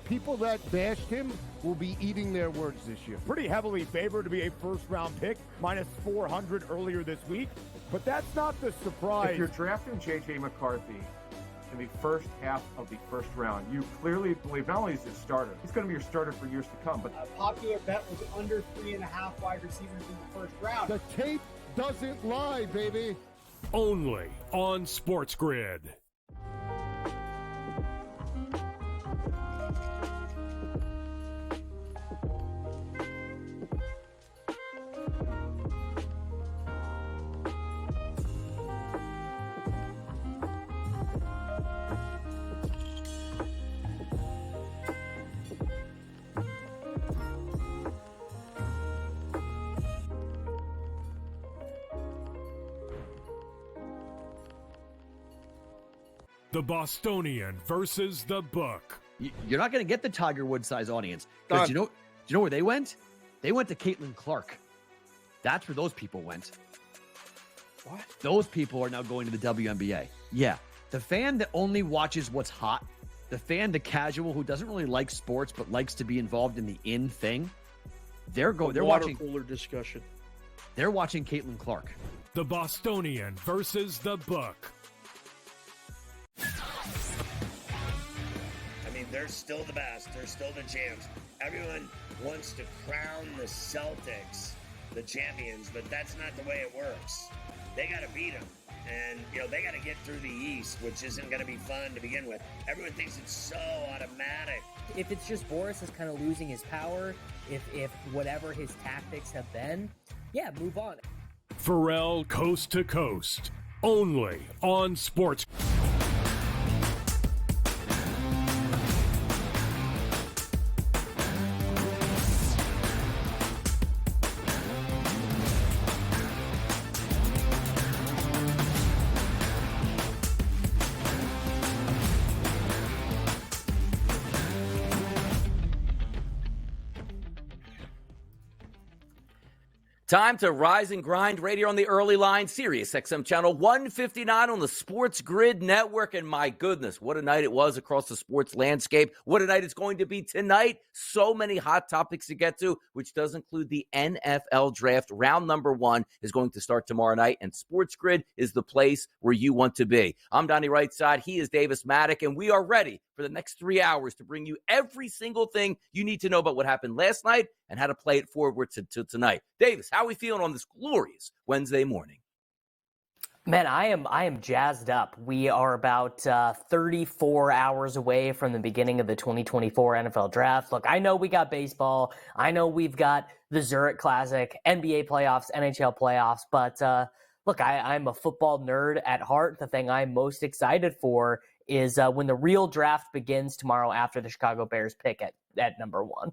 people that bashed him will be eating their words this year. Pretty heavily favored to be a first-round pick, minus 400 earlier this week. But that's not the surprise. If you're drafting J.J. McCarthy in the first half of the first round, you clearly believe not only is he a starter, he's going to be your starter for years to come. But a popular bet was under 3.5 wide receivers in the first round. The tape doesn't lie, baby. Only on SportsGrid. The Bostonian versus the book. You're not going to get the Tiger Woods size audience. Because do you know where they went? They went to Caitlin Clark. That's where those people went. What? Those people are now going to the WNBA. Yeah. The fan that only watches what's hot, the fan, the casual who doesn't really like sports but likes to be involved in the in thing, they're watching cooler discussion. They're watching Caitlin Clark. The Bostonian versus the book. I mean, they're still the best. They're still the champs. Everyone wants to crown the Celtics the champions, but that's not the way it works. They got to beat them. And, they got to get through the East, which isn't going to be fun to begin with. Everyone thinks it's so automatic. If it's just Boris is kind of losing his power, if whatever his tactics have been, yeah, move on. Pharrell Coast to Coast. Only on Sports. Time to rise and grind right here on the early line, Sirius XM channel 159 on the Sports Grid Network. And my goodness, what a night it was across the sports landscape. What a night it's going to be tonight. So many hot topics to get to, which does include the NFL draft. Round number 1 is going to start tomorrow night, and Sports Grid is the place where you want to be. I'm Donnie Rightside. He is Davis Maddock, and we are ready for the next 3 hours to bring you every single thing you need to know about what happened last night and how to play it forward to tonight. Davis, how are we feeling on this glorious Wednesday morning? Man, I am jazzed up. We are about 34 hours away from the beginning of the 2024 NFL Draft. Look, I know we got baseball. I know we've got the Zurich Classic, NBA playoffs, NHL playoffs. But look, I'm a football nerd at heart. The thing I'm most excited for is when the real draft begins tomorrow after the Chicago Bears pick at number 1.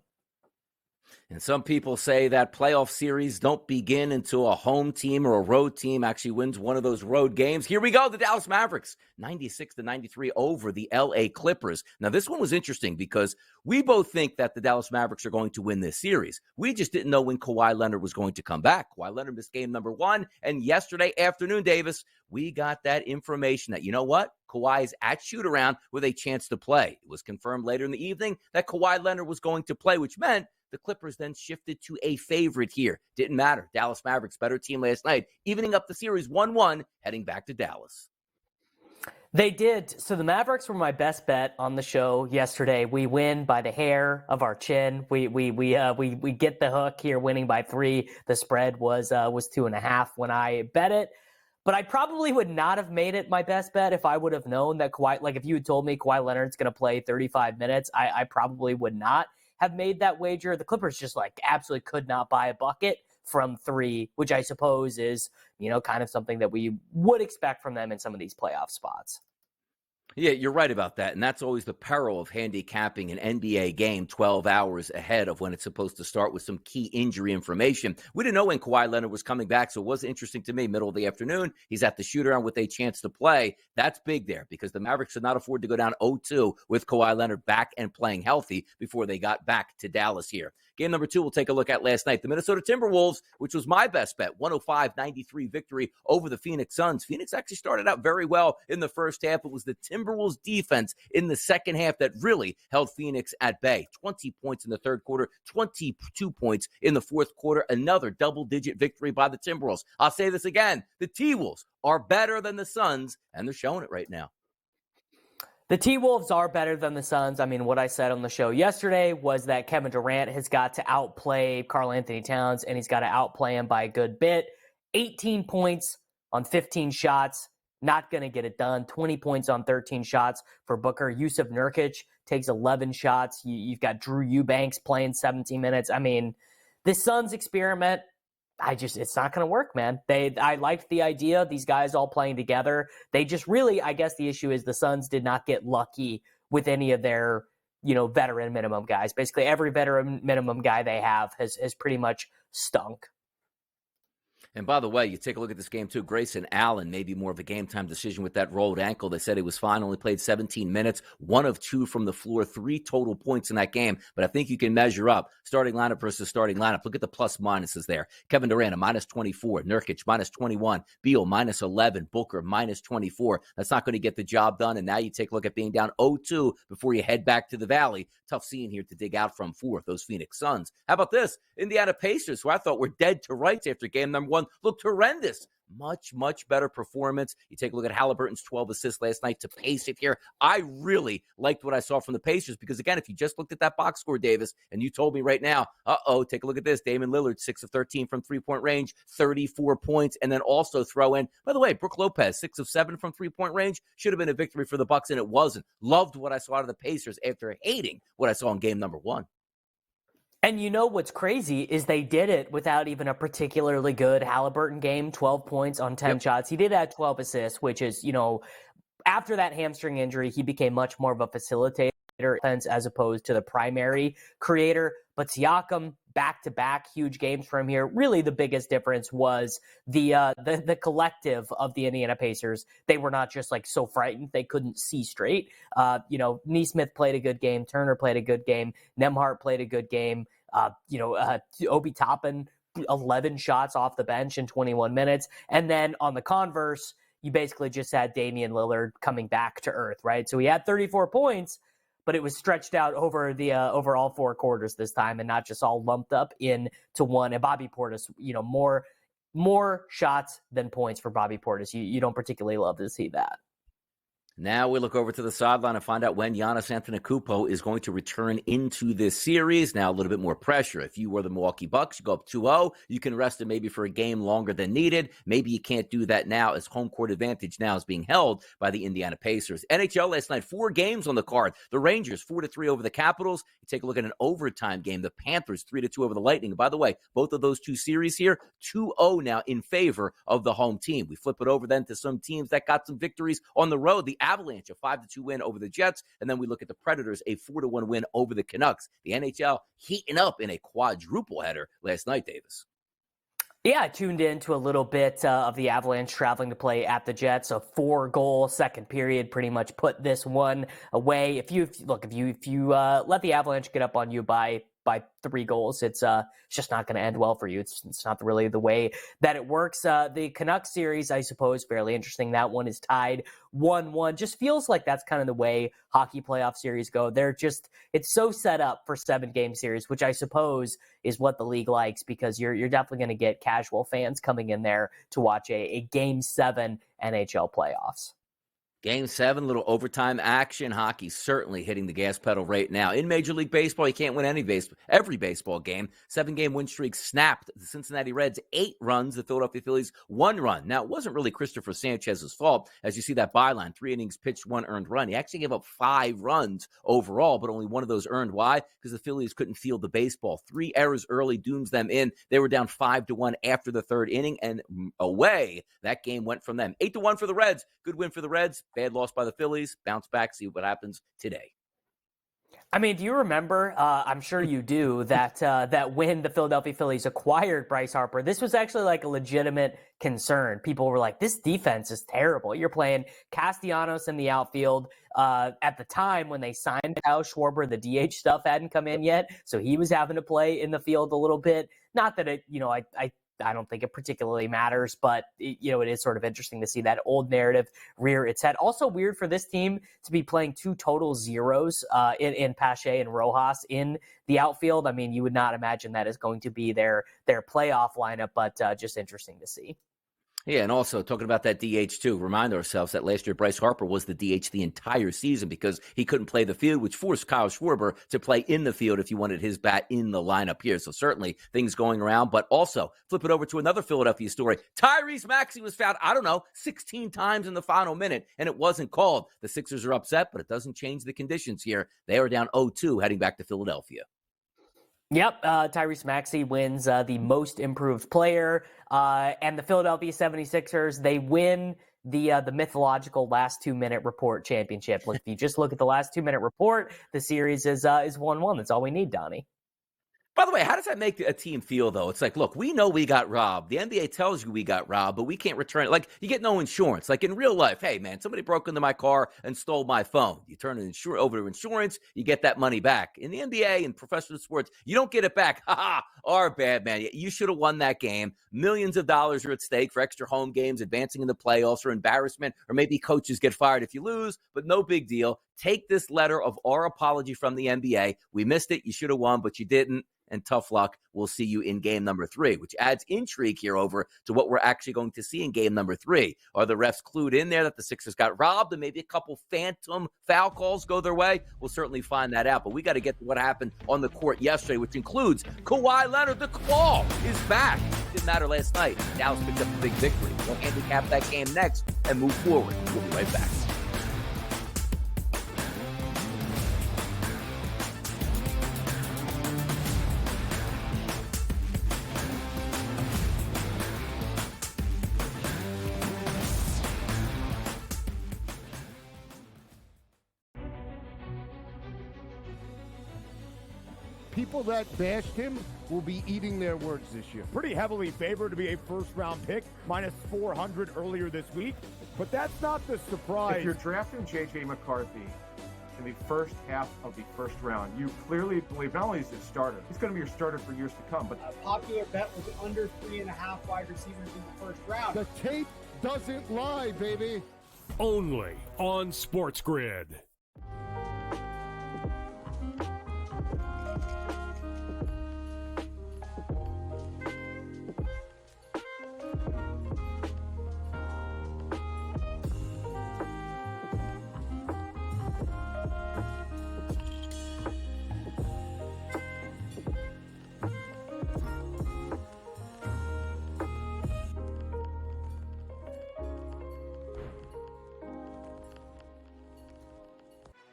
And some people say that playoff series don't begin until a home team or a road team actually wins one of those road games. Here we go, the Dallas Mavericks, 96-93 over the LA Clippers. Now, this one was interesting because we both think that the Dallas Mavericks are going to win this series. We just didn't know when Kawhi Leonard was going to come back. Kawhi Leonard missed game number 1, and yesterday afternoon, Davis, we got that information that, you know what? Kawhi is at shoot-around with a chance to play. It was confirmed later in the evening that Kawhi Leonard was going to play, which meant the Clippers then shifted to a favorite here. Didn't matter. Dallas Mavericks, better team last night, evening up the series 1-1, heading back to Dallas. They did. So the Mavericks were my best bet on the show yesterday. We win by the hair of our chin. We get the hook here, winning by 3. The spread was 2.5 when I bet it. But I probably would not have made it my best bet if I would have known that if you had told me Kawhi Leonard's going to play 35 minutes, I probably would not have made that wager. The Clippers just absolutely could not buy a bucket from 3, which I suppose is, kind of something that we would expect from them in some of these playoff spots. Yeah, you're right about that. And that's always the peril of handicapping an NBA game 12 hours ahead of when it's supposed to start with some key injury information. We didn't know when Kawhi Leonard was coming back, so it was interesting to me. Middle of the afternoon, he's at the shoot-around with a chance to play. That's big there because the Mavericks could not afford to go down 0-2 with Kawhi Leonard back and playing healthy before they got back to Dallas here. Game number 2, we'll take a look at last night. The Minnesota Timberwolves, which was my best bet, 105-93 victory over the Phoenix Suns. Phoenix actually started out very well in the first half. It was the Timberwolves defense in the second half that really held Phoenix at bay. 20 points in the third quarter, 22 points in the fourth quarter. Another double-digit victory by the Timberwolves. I'll say this again. The T-Wolves are better than the Suns, and they're showing it right now. The T-Wolves are better than the Suns. I mean, what I said on the show yesterday was that Kevin Durant has got to outplay Karl Anthony Towns, and he's got to outplay him by a good bit. 18 points on 15 shots, not going to get it done. 20 points on 13 shots for Booker. Yusuf Nurkic takes 11 shots. You've got Drew Eubanks playing 17 minutes. I mean, the Suns experiment, it's not going to work, man. I liked the idea, these guys all playing together. They just really, I guess the issue is the Suns did not get lucky with any of their, veteran minimum guys. Basically, every veteran minimum guy they have has pretty much stunk. And by the way, you take a look at this game too. Grayson Allen, maybe more of a game time decision with that rolled ankle. They said he was fine, only played 17 minutes, 1 of 2 from the floor, 3 total points in that game. But I think you can measure up starting lineup versus starting lineup. Look at the plus minuses there. Kevin Durant, a minus 24, Nurkic, minus 21, Beal, minus 11, Booker, minus 24. That's not going to get the job done. And now you take a look at being down 0-2 before you head back to the Valley. Tough scene here to dig out from for those Phoenix Suns. How about this? Indiana Pacers, who I thought were dead to rights after game number 1, looked horrendous. Much, much better performance. You take a look at Halliburton's 12 assists last night to pace it here. I really liked what I saw from the Pacers because, again, if you just looked at that box score, Davis, and you told me right now, take a look at this. Damian Lillard, 6 of 13 from three-point range, 34 points, and then also throw in, by the way, Brook Lopez, 6 of 7 from three-point range. Should have been a victory for the Bucks, and it wasn't. Loved what I saw out of the Pacers after hating what I saw in game number 1. And what's crazy is they did it without even a particularly good Halliburton game, 12 points on 10 shots. He did add 12 assists, which is, after that hamstring injury, he became much more of a facilitator as opposed to the primary creator. But Siakam, back-to-back huge games from here. Really the biggest difference was the collective of the Indiana Pacers. They were not just so frightened they couldn't see straight. Nesmith played a good game. Turner played a good game. Nembhard played a good game. Obi Toppin, 11 shots off the bench in 21 minutes. And then on the converse, you basically just had Damian Lillard coming back to earth, right? So he had 34 points, but it was stretched out over all 4 quarters this time and not just all lumped up into one. And Bobby Portis, more shots than points for Bobby Portis. You don't particularly love to see that. Now we look over to the sideline and find out when Giannis Antetokounmpo is going to return into this series. Now a little bit more pressure. If you were the Milwaukee Bucks, you go up 2-0. You can rest him maybe for a game longer than needed. Maybe you can't do that now as home court advantage now is being held by the Indiana Pacers. NHL last night, 4 games on the card. The Rangers 4-3 over the Capitals. You take a look at an overtime game. The Panthers 3-2 over the Lightning. And by the way, both of those 2 series here, 2-0 now in favor of the home team. We flip it over then to some teams that got some victories on the road. The Avalanche, a 5-2 win over the Jets. And then we look at the Predators, a 4-1 win over the Canucks. The NHL heating up in a quadruple header last night, Davis. Yeah, I tuned in to a little bit of the Avalanche traveling to play at the Jets. A 4-goal second period pretty much put this one away. If you let the Avalanche get up on you by 3 goals, it's just not going to end well for you. It's not really the way that it works. The Canucks series, I suppose, fairly interesting. That one is tied 1-1. Just feels like that's kind of the way hockey playoff series go. It's so set up for 7-game series, which I suppose is what the league likes because you're definitely going to get casual fans coming in there to watch a Game 7 NHL playoffs. Game 7, little overtime action. Hockey certainly hitting the gas pedal right now. In Major League Baseball, you can't win every baseball game. 7-game win streak snapped. The Cincinnati Reds 8 runs. The Philadelphia Phillies 1 run. Now, it wasn't really Christopher Sanchez's fault. As you see that byline, 3 innings pitched, 1 earned run. He actually gave up 5 runs overall, but only 1 of those earned. Why? Because the Phillies couldn't field the baseball. 3 errors early dooms them in. They were down 5-1 after the 3rd inning, and away that game went from them. 8-1 for the Reds. Good win for the Reds. Bad loss by the Phillies. Bounce back, see what happens today. I mean, do you remember, I'm sure you do, that when the Philadelphia Phillies acquired Bryce Harper, this was actually like a legitimate concern. People were like, this defense is terrible. You're playing Castellanos in the outfield. At the time when they signed Kyle Schwarber, the DH stuff hadn't come in yet, so he was having to play in the field a little bit. Not that it, I don't think it particularly matters, but it is sort of interesting to see that old narrative rear its head. Also weird for this team to be playing two total zeros in Pache and Rojas in the outfield. I mean, you would not imagine that is going to be their playoff lineup, but just interesting to see. Yeah, and also talking about that DH too, remind ourselves that last year Bryce Harper was the DH the entire season because he couldn't play the field, which forced Kyle Schwarber to play in the field if you wanted his bat in the lineup here. So certainly things going around, but also flip it over to another Philadelphia story. Tyrese Maxey was fouled, 16 times in the final minute, and it wasn't called. The Sixers are upset, but it doesn't change the conditions here. They are down 0-2 heading back to Philadelphia. Yep, Tyrese Maxey wins the most improved player, and the Philadelphia 76ers, they win the mythological last 2-minute report championship. If you just look at the last 2-minute report, the series is 1-1. That's all we need, Donnie. By the way, how does that make a team feel, though? It's like, look, we know we got robbed. The NBA tells you we got robbed, but we can't return it. Like, you get no insurance. Like, in real life, hey, man, somebody broke into my car and stole my phone. You turn it over to insurance, you get that money back. In the NBA and professional sports, you don't get it back. Ha-ha, our bad, man. You should have won that game. Millions of dollars are at stake for extra home games, advancing in the playoffs, or embarrassment, or maybe coaches get fired if you lose, but no big deal. Take this letter of our apology from the NBA. We missed it. You should have won, but you didn't. And tough luck. We'll see you in game number 3, which adds intrigue here over to what we're actually going to see in game number 3. Are the refs clued in there that the Sixers got robbed and maybe a couple phantom foul calls go their way? We'll certainly find that out. But we got to get to what happened on the court yesterday, which includes Kawhi Leonard. The claw is back. Didn't matter last night. Dallas picked up a big victory. We'll handicap that game next and move forward. We'll be right back. People that bashed him will be eating their words this year. Pretty heavily favored to be a first-round pick, minus 400 earlier this week. But that's not the surprise. If you're drafting J.J. McCarthy in the first half of the first round, you clearly believe not only is he a starter, he's going to be your starter for years to come. But A popular bet was under 3.5 wide receivers in the first round. The tape doesn't lie, baby. Only on SportsGrid.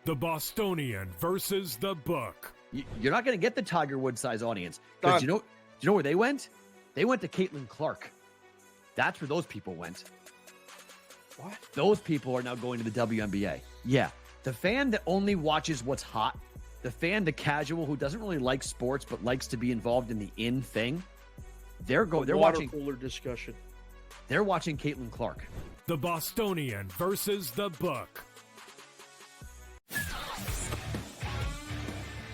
The Bostonian versus the Book. You're not going to get the Tiger Woods size audience because do you know where they went? They went to Caitlin Clark. That's where those people went. What? Those people are now going to the WNBA. Yeah, the fan that only watches what's hot, the fan, the casual who doesn't really like sports but likes to be involved in the in thing. They're watching cooler discussion. They're watching Caitlin Clark. The Bostonian versus the Book.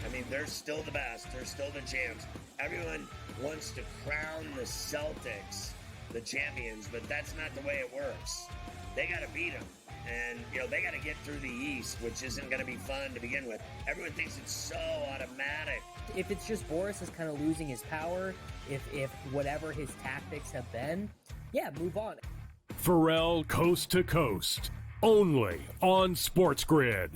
I mean, they're still the best. They're still the champs. Everyone wants to crown the Celtics the champions, but that's not the way it works. They got to beat them. And, they got to get through the East, which isn't going to be fun to begin with. Everyone thinks it's so automatic. If it's just Boris is kind of losing his power, if whatever his tactics have been, yeah, move on. Pharrell Coast to Coast. Only on SportsGrid.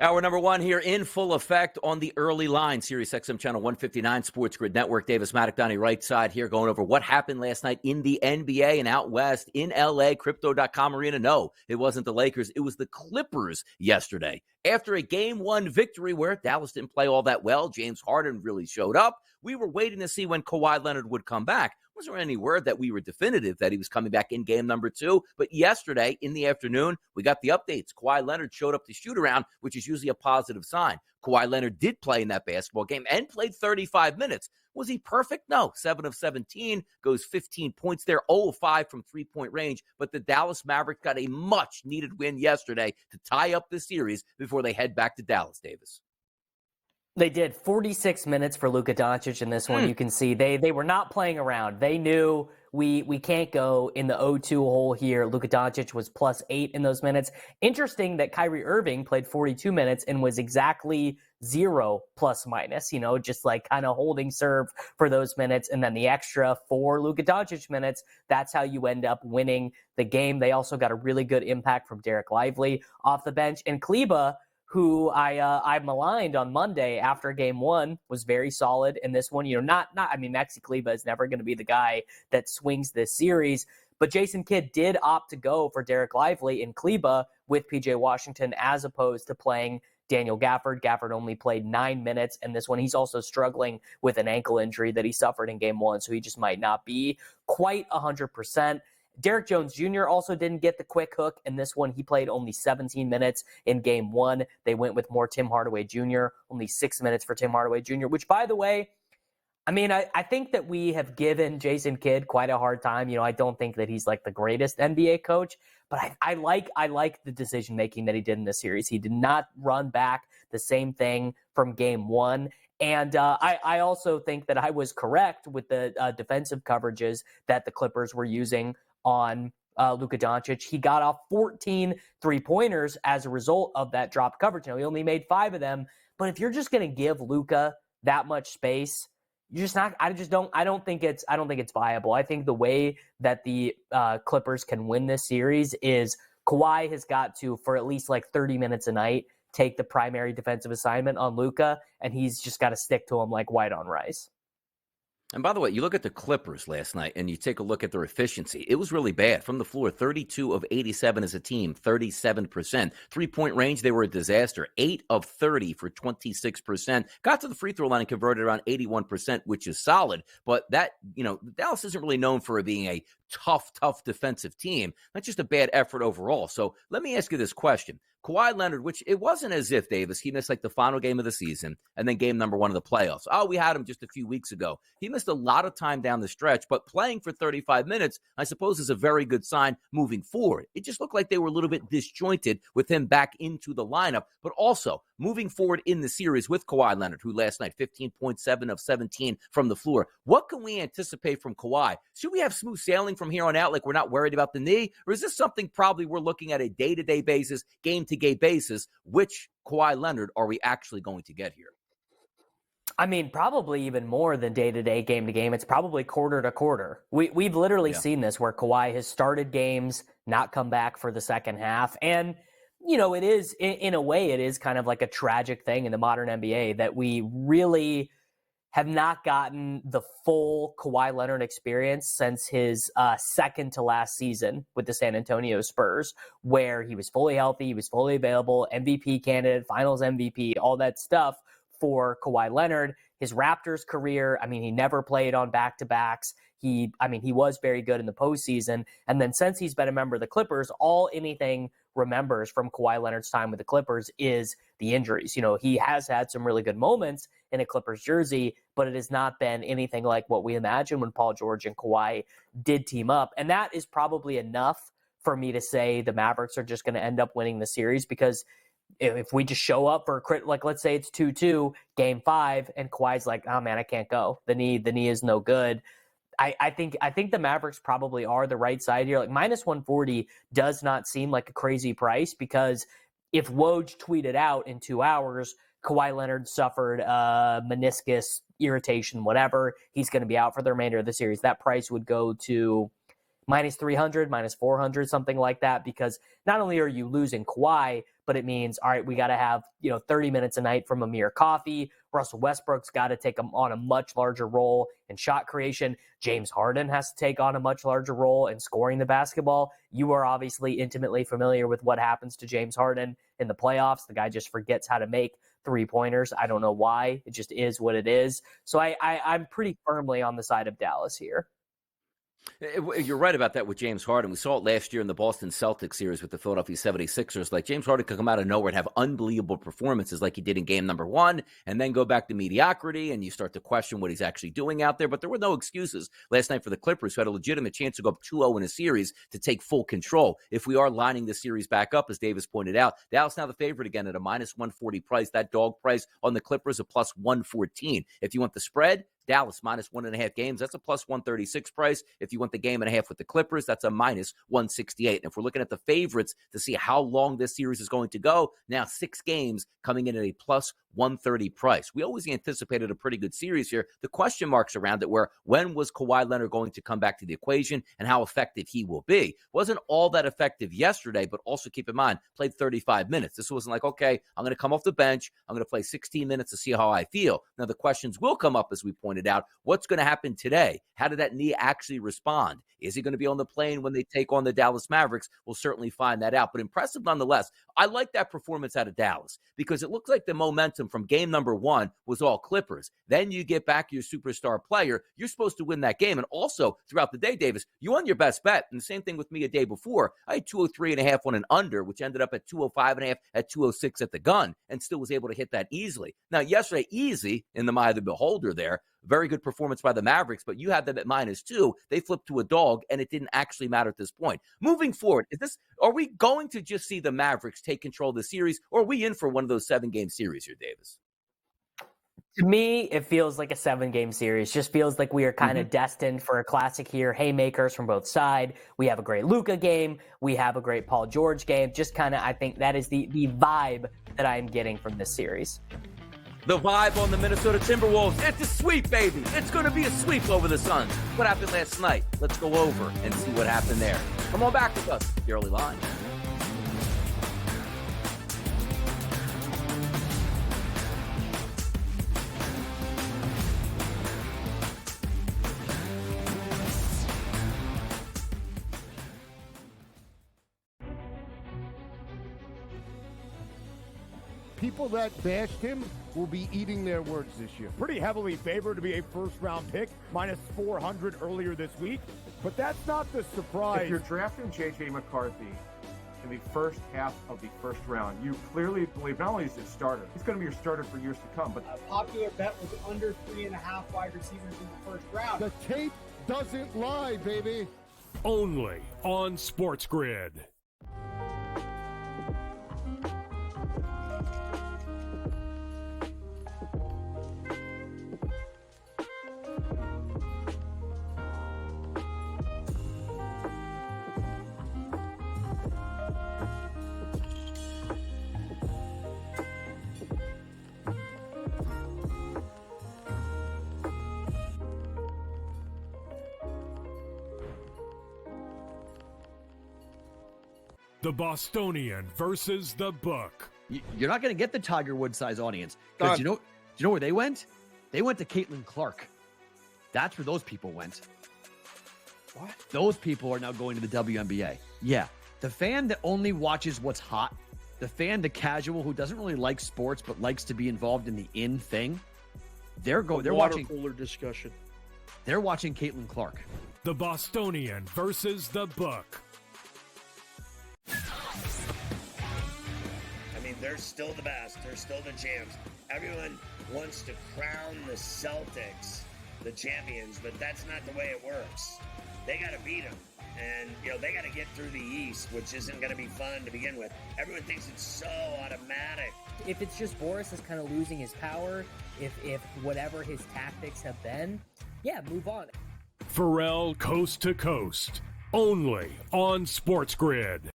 Hour number one here in full effect on the early line. Sirius XM Channel 159, SportsGrid Network. Davis Maddock, Donnie right side here, going over what happened last night in the NBA and out west in LA. Crypto.com Arena. No, it wasn't the Lakers. It was the Clippers yesterday. After a Game 1 victory where Dallas didn't play all that well, James Harden really showed up. We were waiting to see when Kawhi Leonard would come back. Wasn't any word that we were definitive that he was coming back in game number 2. But yesterday in the afternoon, we got the updates. Kawhi Leonard showed up to shoot around, which is usually a positive sign. Kawhi Leonard did play in that basketball game and played 35 minutes. Was he perfect? No. 7 of 17, goes 15 points there, 0 of 5 from three-point range. But the Dallas Mavericks got a much-needed win yesterday to tie up the series before they head back to Dallas, Davis. They did 46 minutes for Luka Doncic in this one. You can see they were not playing around. They knew we can't go in the 0-2 hole here. Luka Doncic was +8 in those minutes. Interesting that Kyrie Irving played 42 minutes and was exactly 0 ±, just like kind of holding serve for those minutes. And then the extra 4 Luka Doncic minutes, that's how you end up winning the game. They also got a really good impact from Derek Lively off the bench. And Kleba, who I maligned on Monday after game 1, was very solid in this one. Maxi Kleba is never going to be the guy that swings this series, but Jason Kidd did opt to go for Derek Lively and Kleba with PJ Washington as opposed to playing Daniel Gafford. Gafford only played 9 minutes in this one. He's also struggling with an ankle injury that he suffered in game 1, so he just might not be quite 100%. Derek Jones Jr. also didn't get the quick hook in this one. He played only 17 minutes in game 1. They went with more Tim Hardaway Jr., only 6 minutes for Tim Hardaway Jr., which, by the way, I think that we have given Jason Kidd quite a hard time. I don't think that he's like the greatest NBA coach, but I like the decision-making that he did in this series. He did not run back the same thing from game 1. And I also think that I was correct with the defensive coverages that the Clippers were using on Luka Doncic. He got off 14 three-pointers as a result of that dropped coverage. Now, he only made 5 of them, but if you're just going to give Luka that much space, you're just not. I don't think it's viable. I think the way that the Clippers can win this series is Kawhi has got to, for at least like 30 minutes a night, take the primary defensive assignment on Luka, and he's just got to stick to him like white on rice. And by the way, you look at the Clippers last night and you take a look at their efficiency. It was really bad. From the floor, 32 of 87 as a team, 37%. Three-point range, they were a disaster. 8 of 30 for 26%. Got to the free throw line and converted around 81%, which is solid. But that, Dallas isn't really known for being a tough defensive team. That's just a bad effort overall. So let me ask you this question. Kawhi Leonard, which it wasn't as if, Davis, he missed like the final game of the season and then game number 1 of the playoffs. Oh, we had him just a few weeks ago. He missed a lot of time down the stretch, but playing for 35 minutes, I suppose, is a very good sign moving forward. It just looked like they were a little bit disjointed with him back into the lineup, but also moving forward in the series with Kawhi Leonard, who last night, 15.7 of 17 from the floor. What can we anticipate from Kawhi? Should we have smooth sailing from here on out, like we're not worried about the knee? Or is this something probably we're looking at a day-to-day basis, game-to-game basis? Which Kawhi Leonard are we actually going to get here? Probably even more than day-to-day, game-to-game. It's probably quarter-to-quarter. We've literally seen this where Kawhi has started games, not come back for the second half. And, it is, in a way, it is kind of like a tragic thing in the modern NBA that we really have not gotten the full Kawhi Leonard experience since his second to last season with the San Antonio Spurs, where he was fully healthy, he was fully available, MVP candidate, finals MVP, all that stuff for Kawhi Leonard. His Raptors career, he never played on back-to-backs. He was very good in the postseason. And then since he's been a member of the Clippers, all anything remembers from Kawhi Leonard's time with the Clippers is the injuries. He has had some really good moments in a Clippers jersey, but it has not been anything like what we imagined when Paul George and Kawhi did team up. And that is probably enough for me to say the Mavericks are just going to end up winning the series, because if we just show up for like, let's say it's 2-2 game 5 and Kawhi's like, oh man, I can't go. The knee is no good. I think the Mavericks probably are the right side here. Like -140 does not seem like a crazy price, because if Woj tweeted out in 2 hours, Kawhi Leonard suffered meniscus irritation, whatever, he's going to be out for the remainder of the series, that price would go to minus 300, minus 400, something like that, because not only are you losing Kawhi, but it means, all right, we got to have, 30 minutes a night from Amir Coffey. Russell Westbrook's got to take on a much larger role in shot creation. James Harden has to take on a much larger role in scoring the basketball. You are obviously intimately familiar with what happens to James Harden in the playoffs. The guy just forgets how to make three-pointers. I don't know why. It just is what it is. So I'm pretty firmly on the side of Dallas here. You're right about that with James Harden. We saw it last year in the Boston Celtics series with the Philadelphia 76ers. Like, James Harden could come out of nowhere and have unbelievable performances like he did in game number 1, and then go back to mediocrity, and you start to question what he's actually doing out there. But there were no excuses last night for the Clippers, who had a legitimate chance to go up 2-0 in a series to take full control. If we are lining the series back up, as Davis pointed out, Dallas now the favorite again at a minus 140 price. That dog price on the Clippers, a plus 114. If you want the spread, Dallas minus 1.5 games, that's a plus 136 price. If you want the game and a half with the Clippers, that's a minus 168. And if we're looking at the favorites to see how long this series is going to go, now 6 games coming in at a plus 130 price. We always anticipated a pretty good series here. The question marks around it were, when was Kawhi Leonard going to come back to the equation and how effective he will be? Wasn't all that effective yesterday, but also keep in mind, played 35 minutes. This wasn't like, okay, I'm going to come off the bench, I'm going to play 16 minutes to see how I feel. Now, the questions will come up, as we pointed out. What's going to happen today? How did that knee actually respond? Is he going to be on the plane when they take on the Dallas Mavericks? We'll certainly find that out. But impressive nonetheless. I like that performance out of Dallas because it looks like the momentum from game number 1 was all Clippers. Then you get back your superstar player. You're supposed to win that game. And also, throughout the day, Davis, you won your best bet. And the same thing with me a day before. I had 203.5 on an under, which ended up at 205.5 at 206 at the gun, and still was able to hit that easily. Now, yesterday, easy in the eye of the beholder there. Very good performance by the Mavericks, but you had them at -2. They flipped to a dog, and it didn't actually matter at this point. Moving forward, are we going to just see the Mavericks take control of the series, or are we in for one of those 7-game series here, Davis? To me, it feels like a 7-game series. Just feels like we are kind of destined for a classic here. Haymakers from both sides. We have a great Luka game. We have a great Paul George game. Just kind of, I think that is the vibe that I'm getting from this series. The vibe on the Minnesota Timberwolves, it's a sweep, baby. It's going to be a sweep over the Suns. What happened last night? Let's go over and see what happened there. Come on back with us, the early line. People that bashed him will be eating their words this year. Pretty heavily favored to be a first-round pick, minus 400 earlier this week. But that's not the surprise. If you're drafting J.J. McCarthy in the first half of the first round, you clearly believe not only is he a starter, he's going to be your starter for years to come. But A popular bet was under 3.5 wide receivers in the first round. The tape doesn't lie, baby. Only on SportsGrid. The Bostonian versus the Book. You're not going to get the Tiger Woods size audience because do you know where they went? They went to Caitlin Clark. That's where those people went. What? Those people are now going to the WNBA. Yeah, the fan that only watches what's hot, the fan, the casual who doesn't really like sports but likes to be involved in the in thing. They're water watching cooler discussion. They're watching Caitlin Clark. The Bostonian versus the Book. I mean, they're still the best. They're still the champs. Everyone wants to crown the Celtics the champions, but that's not the way it works. They got to beat them. And, they got to get through the East, which isn't going to be fun to begin with. Everyone thinks it's so automatic. If it's just Boris is kind of losing his power, if whatever his tactics have been, yeah, move on. Pharrell Coast to Coast. Only on SportsGrid.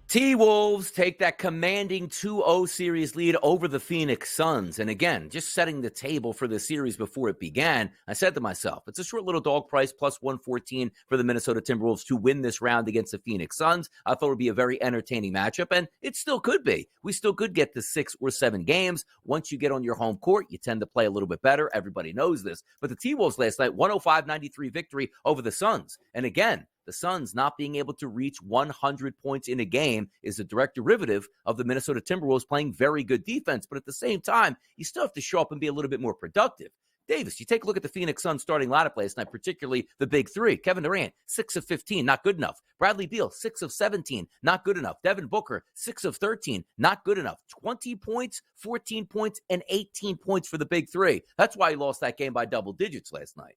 T-Wolves take that commanding 2-0 series lead over the Phoenix Suns. And again, just setting the table for the series before it began, I said to myself, it's a short little dog price, plus 114 for the Minnesota Timberwolves to win this round against the Phoenix Suns. I thought it would be a very entertaining matchup, and it still could be. We still could get to 6 or 7 games. Once you get on your home court, you tend to play a little bit better. Everybody knows this. But the T-Wolves last night, 105-93 victory over the Suns. And again, the Suns not being able to reach 100 points in a game is a direct derivative of the Minnesota Timberwolves playing very good defense. But at the same time, you still have to show up and be a little bit more productive. Davis, you take a look at the Phoenix Suns starting lineup last night, particularly the big three. Kevin Durant, 6 of 15, not good enough. Bradley Beal, 6 of 17, not good enough. Devin Booker, 6 of 13, not good enough. 20 points, 14 points, and 18 points for the big three. That's why he lost that game by double digits last night.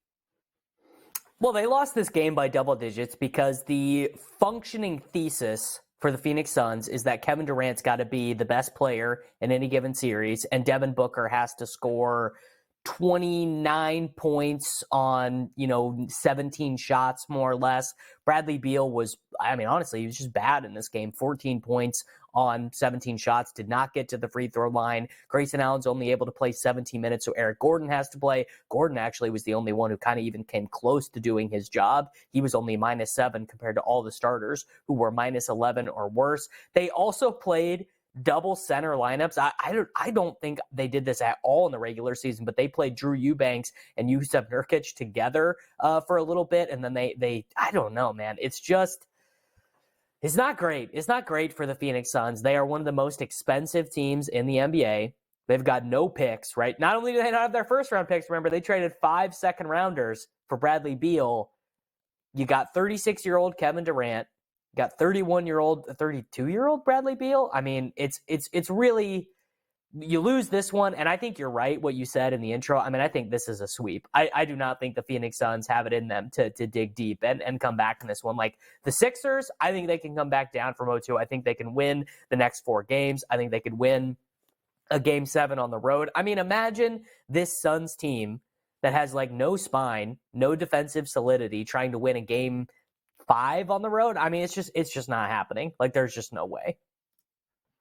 Well, they lost this game by double digits because the functioning thesis for the Phoenix Suns is that Kevin Durant's got to be the best player in any given series, and Devin Booker has to score 29 points on, 17 shots, more or less. Bradley Beal was, honestly, he was just bad in this game. 14 points on 17 shots, did not get to the free throw line. Grayson Allen's only able to play 17 minutes, so Eric Gordon has to play. Gordon actually was the only one who kind of even came close to doing his job. He was only -7 compared to all the starters who were -11 or worse. They also played double center lineups. I don't think they did this at all in the regular season, but they played Drew Eubanks and Jusuf Nurkic together for a little bit, and then they I don't know, man. It's not great. It's not great for the Phoenix Suns. They are one of the most expensive teams in the NBA. They've got no picks, right? Not only do they not have their first-round picks, remember, they traded 5 second-rounders for Bradley Beal. You got 36-year-old Kevin Durant. You got 32-year-old Bradley Beal. It's really, you lose this one, and I think you're right, what you said in the intro. I think this is a sweep. I do not think the Phoenix Suns have it in them to dig deep and come back in this one. Like the Sixers, I think they can come back down from 0-2. I think they can win the next 4 games. I think they could win a Game 7 on the road. Imagine this Suns team that has no spine, no defensive solidity, trying to win a Game 5 on the road. It's just not happening. There's just no way.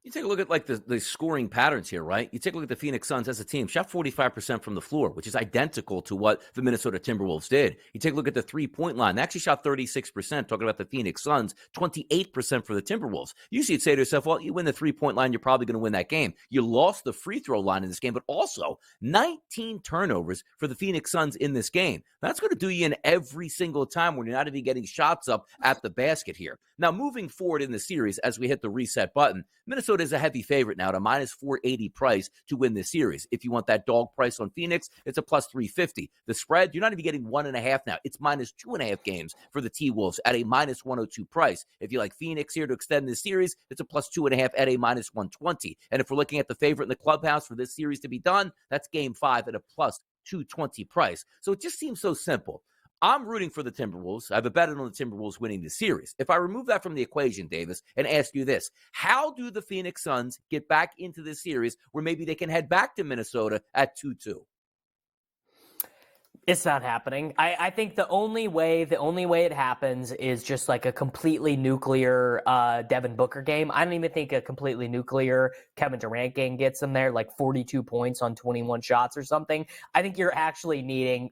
You take a look at the scoring patterns here, right? You take a look at the Phoenix Suns as a team, shot 45% from the floor, which is identical to what the Minnesota Timberwolves did. You take a look at the three-point line. They actually shot 36%, talking about the Phoenix Suns, 28% for the Timberwolves. Usually you'd say to yourself, well, you win the three-point line, you're probably going to win that game. You lost the free throw line in this game, but also 19 turnovers for the Phoenix Suns in this game. That's going to do you in every single time when you're not even getting shots up at the basket here. Now, moving forward in the series, as we hit the reset button, Minnesota is a heavy favorite now at a -480 price to win this series. If you want that dog price on Phoenix, it's a +350. The spread, you're not even getting 1.5 now. It's -2.5 games for the T-Wolves at a -102 price. If you like Phoenix here to extend this series, it's a +2.5 at a -120. And if we're looking at the favorite in the clubhouse for this series to be done, that's Game 5 at a +220 price. So it just seems so simple. I'm rooting for the Timberwolves. I have a bet on the Timberwolves winning the series. If I remove that from the equation, Davis, and ask you this, how do the Phoenix Suns get back into this series where maybe they can head back to Minnesota at 2-2? It's not happening. I think the only way it happens is just a completely nuclear Devin Booker game. I don't even think a completely nuclear Kevin Durant game gets them there, 42 points on 21 shots or something. I think you're actually needing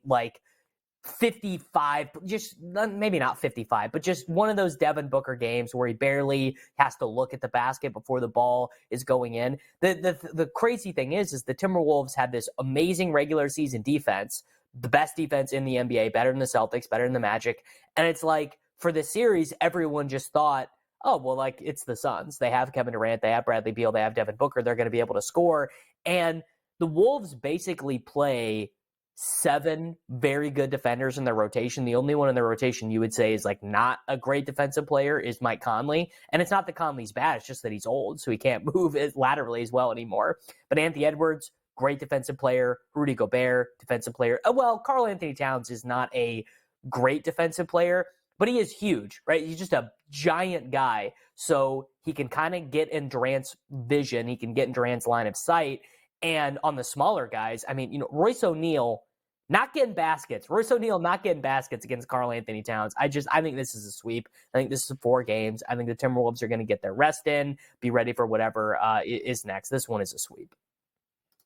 55, just maybe not 55, but just one of those Devin Booker games where he barely has to look at the basket before the ball is going in. The crazy thing is the Timberwolves had this amazing regular season defense, the best defense in the NBA, better than the Celtics, better than the Magic. And it's for the series, everyone just thought, oh, well, it's the Suns. They have Kevin Durant, they have Bradley Beal, they have Devin Booker. They're going to be able to score. And the Wolves basically play 7 very good defenders in their rotation. The only one in their rotation you would say is not a great defensive player is Mike Conley. And it's not that Conley's bad. It's just that he's old, so he can't move as laterally as well anymore. But Anthony Edwards, great defensive player. Rudy Gobert, defensive player. Well, Karl Anthony Towns is not a great defensive player, but he is huge, right? He's just a giant guy. So he can kind of get in Durant's vision. He can get in Durant's line of sight. And on the smaller guys, Royce O'Neal not getting baskets. Royce O'Neal not getting baskets against Karl Anthony Towns. I think this is a sweep. I think this is 4 games. I think the Timberwolves are going to get their rest in, be ready for whatever is next. This one is a sweep.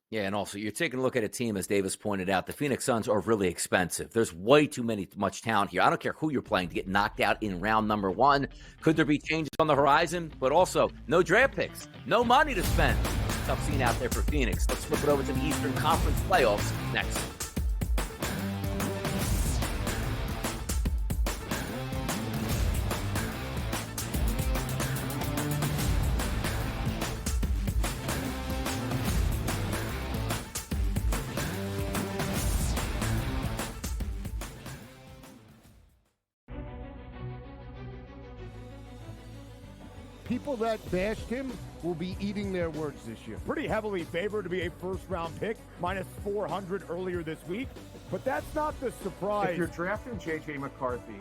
Yeah, and also you're taking a look at a team, as Davis pointed out, the Phoenix Suns are really expensive. There's way too much talent here. I don't care who you're playing to get knocked out in round number 1. Could there be changes on the horizon? But also, no draft picks, no money to spend. Tough scene out there for Phoenix. Let's flip it over to the Eastern Conference playoffs next. People that bashed him will be eating their words this year. Pretty heavily favored to be a first-round pick, minus 400 earlier this week. But that's not the surprise. If you're drafting J.J. McCarthy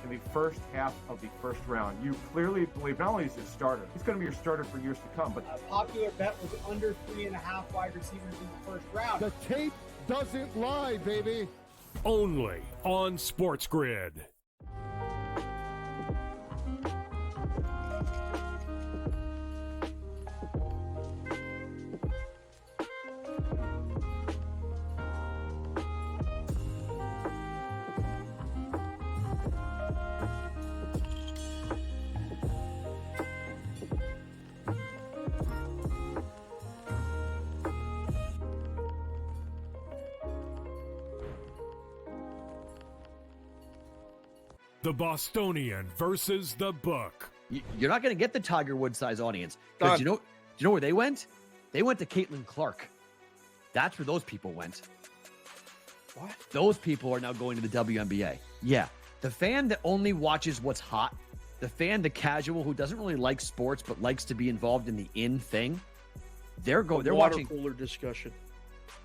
in the first half of the first round, you clearly believe not only is he a starter, he's going to be your starter for years to come. But A popular bet was under 3.5 wide receivers in the first round. The tape doesn't lie, baby. Only on SportsGrid. The Bostonian versus the Book. You're not going to get the Tiger Woods size audience. Done. Because do you know where they went? They went to Caitlin Clark. That's where those people went. What? Those people are now going to the WNBA. Yeah. The fan that only watches what's hot, the fan, the casual who doesn't really like sports but likes to be involved in the in thing, they're Water watching cooler discussion.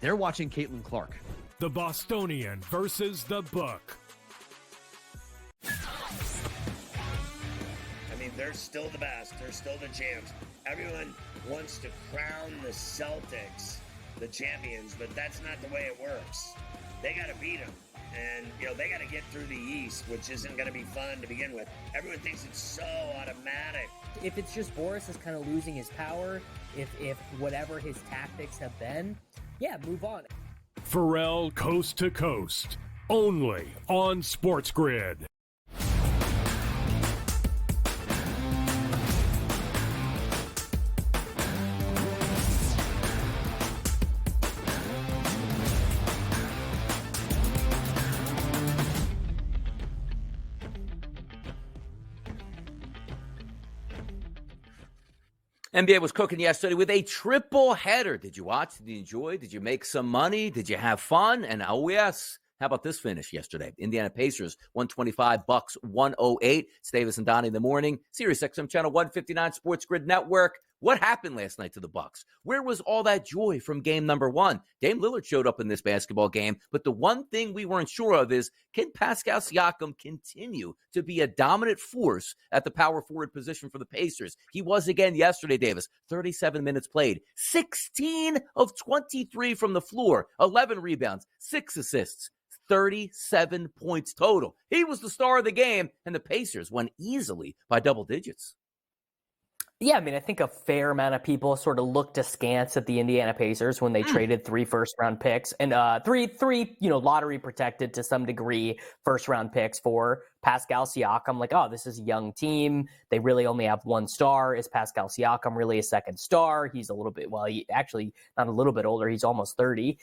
They're watching Caitlin Clark. The Bostonian versus the Book. I mean, they're still the best. They're still the champs. Everyone wants to crown the Celtics the champions, but that's not the way it works. They got to beat them. And, they got to get through the East, which isn't going to be fun to begin with. Everyone thinks it's so automatic. If it's just Boris is kind of losing his power, if whatever his tactics have been, yeah, move on. Pharrell Coast to Coast. Only on SportsGrid. NBA was cooking yesterday with a triple header. Did you watch? Did you enjoy? Did you make some money? Did you have fun? And oh, yes. How about this finish yesterday? Indiana Pacers, 125, Bucks, 108. It's Davis and Donnie in the morning. Sirius XM Channel 159, SportsGrid Network. What happened last night to the Bucks? Where was all that joy from game number 1? Dame Lillard showed up in this basketball game, but the one thing we weren't sure of is, can Pascal Siakam continue to be a dominant force at the power forward position for the Pacers? He was again yesterday, Davis. 37 minutes played, 16 of 23 from the floor, 11 rebounds, 6 assists. 37 points total. He was the star of the game, and the Pacers won easily by double digits. Yeah, I mean, I think a fair amount of people sort of looked askance at the Indiana Pacers when they traded 3 first-round picks and three lottery protected to some degree first-round picks for Pascal Siakam. Like, oh, this is a young team. They really only have one star. Is Pascal Siakam really a second star? He's a little bit, he actually not a little bit older. He's almost 30.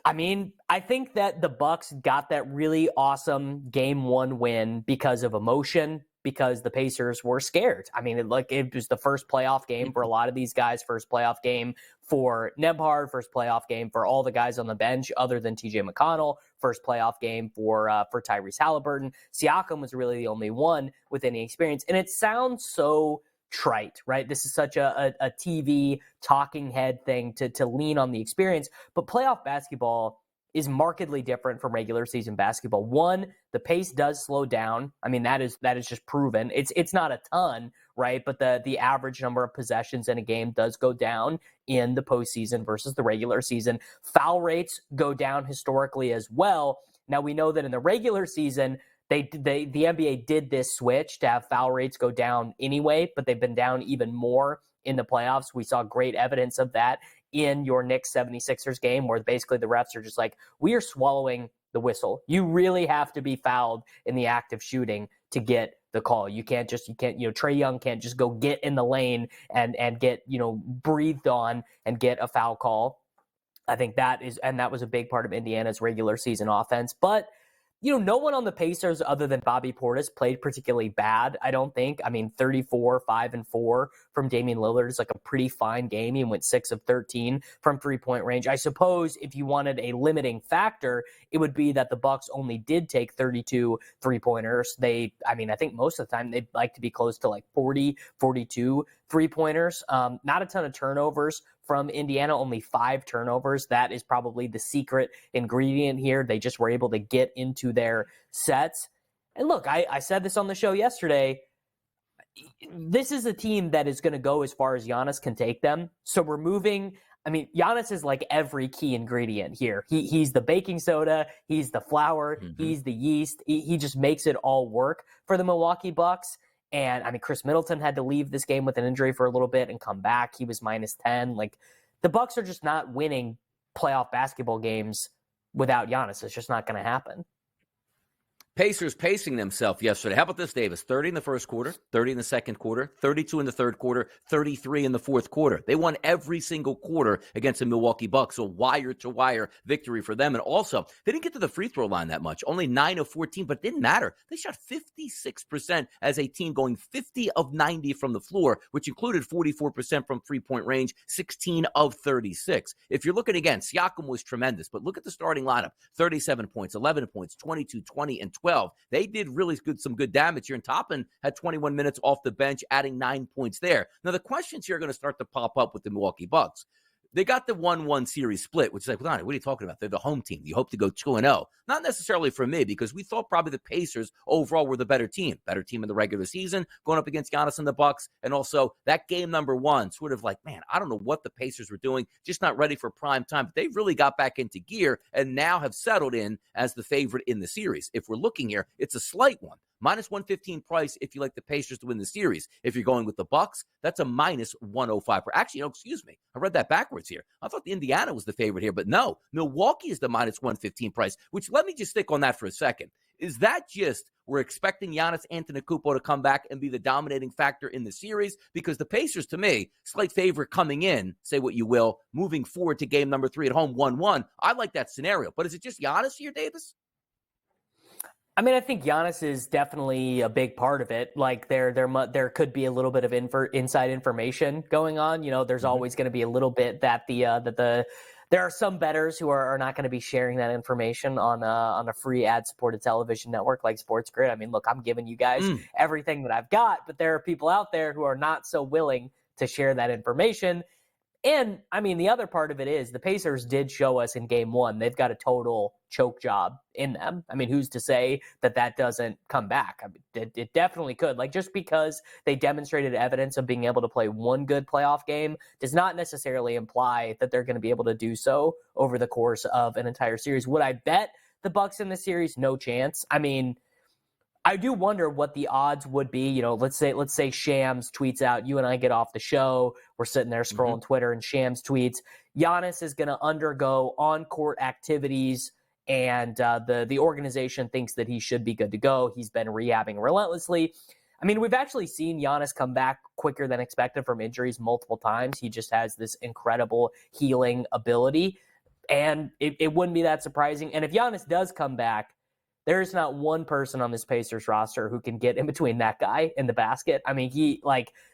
I mean, I think that the Bucks got that really awesome game 1 win because of emotion, because the Pacers were scared. I mean, it was the first playoff game for a lot of these guys, first playoff game for Nembhard, first playoff game for all the guys on the bench other than TJ McConnell, first playoff game for Tyrese Halliburton. Siakam was really the only one with any experience. And it sounds so trite, right? This is such a TV talking head thing to lean on the experience, but playoff basketball is markedly different from regular season basketball. One, the pace does slow down. I mean, that is just proven. It's not a ton, right? But the average number of possessions in a game does go down in the postseason versus the regular season. Foul rates go down historically as well. Now, we know that in the regular season, the NBA did this switch to have foul rates go down anyway, but they've been down even more in the playoffs. We saw great evidence of that in your Knicks 76ers game, where basically the refs are just like, we are swallowing the whistle. You really have to be fouled in the act of shooting to get the call. You can't, Trae Young can't just go get in the lane and get, breathed on and get a foul call. I think that was a big part of Indiana's regular season offense. But, no one on the Pacers other than Bobby Portis played particularly bad, I don't think. I mean, 34, 5-4 from Damian Lillard is like a pretty fine game. He went 6 of 13 from three-point range. I suppose if you wanted a limiting factor, it would be that the Bucks only did take 32 three-pointers. I think most of the time they'd like to be close to like 40, 42 three-pointers. Not a ton of turnovers from Indiana, only 5 turnovers. That is probably the secret ingredient here. They just were able to get into their sets. And look, I said this on the show yesterday. This is a team that is going to go as far as Giannis can take them. So Giannis is like every key ingredient here. He's the baking soda. He's the flour. Mm-hmm. He's the yeast. He just makes it all work for the Milwaukee Bucks. And Chris Middleton had to leave this game with an injury for a little bit and come back. He was -10. Like, the Bucks are just not winning playoff basketball games without Giannis. It's just not going to happen. Pacers pacing themselves yesterday. How about this, Davis? 30 in the first quarter, 30 in the second quarter, 32 in the third quarter, 33 in the fourth quarter. They won every single quarter against the Milwaukee Bucks, so wire-to-wire victory for them. And also, they didn't get to the free throw line that much, only 9 of 14, but it didn't matter. They shot 56% as a team, going 50 of 90 from the floor, which included 44% from three-point range, 16 of 36. If you're looking again, Siakam was tremendous, but look at the starting lineup. 37 points, 11 points, 22, 20, and 12. They did really some good damage here. And Toppin had 21 minutes off the bench, adding 9 points there. Now, the questions here are going to start to pop up with the Milwaukee Bucks. They got the 1-1 series split, which is like, well, Donnie, what are you talking about? They're the home team. You hope to go 2-0. Not necessarily for me, because we thought probably the Pacers overall were the better team in the regular season, going up against Giannis and the Bucks. And also that game number 1, sort of like, man, I don't know what the Pacers were doing, just not ready for prime time. But they really got back into gear and now have settled in as the favorite in the series. If we're looking here, it's a slight one. -115 price if you like the Pacers to win the series. If you're going with the Bucks, that's a -105. Actually, excuse me. I read that backwards here. I thought the Indiana was the favorite here, but no. Milwaukee is the -115 price, which let me just stick on that for a second. Is that just we're expecting Giannis Antetokounmpo to come back and be the dominating factor in the series? Because the Pacers, to me, slight favorite coming in, say what you will, moving forward to game number 3 at home, 1-1. I like that scenario. But is it just Giannis here, Davis? I think Giannis is definitely a big part of it. Like, there could be a little bit of inside information going on. There's always going to be a little bit that there are some bettors who are not going to be sharing that information on a free ad-supported television network like SportsGrid. Look, I'm giving you guys everything that I've got, but there are people out there who are not so willing to share that information. And, the other part of it is the Pacers did show us in game 1, they've got a total choke job in them. Who's to say that doesn't come back? It definitely could. Like, just because they demonstrated evidence of being able to play one good playoff game does not necessarily imply that they're going to be able to do so over the course of an entire series. Would I bet the Bucks in the series? No chance. I do wonder what the odds would be. Let's say Shams tweets out, you and I get off the show, we're sitting there scrolling Twitter, and Shams tweets, Giannis is going to undergo on-court activities, and the organization thinks that he should be good to go. He's been rehabbing relentlessly. We've actually seen Giannis come back quicker than expected from injuries multiple times. He just has this incredible healing ability, and it wouldn't be that surprising. And if Giannis does come back, there's not one person on this Pacers roster who can get in between that guy and the basket.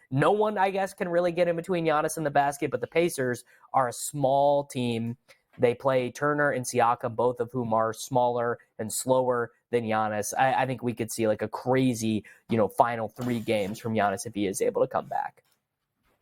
No one, I guess, can really get in between Giannis and the basket, but the Pacers are a small team. They play Turner and Siakam, both of whom are smaller and slower than Giannis. I think we could see like a crazy, final 3 games from Giannis if he is able to come back.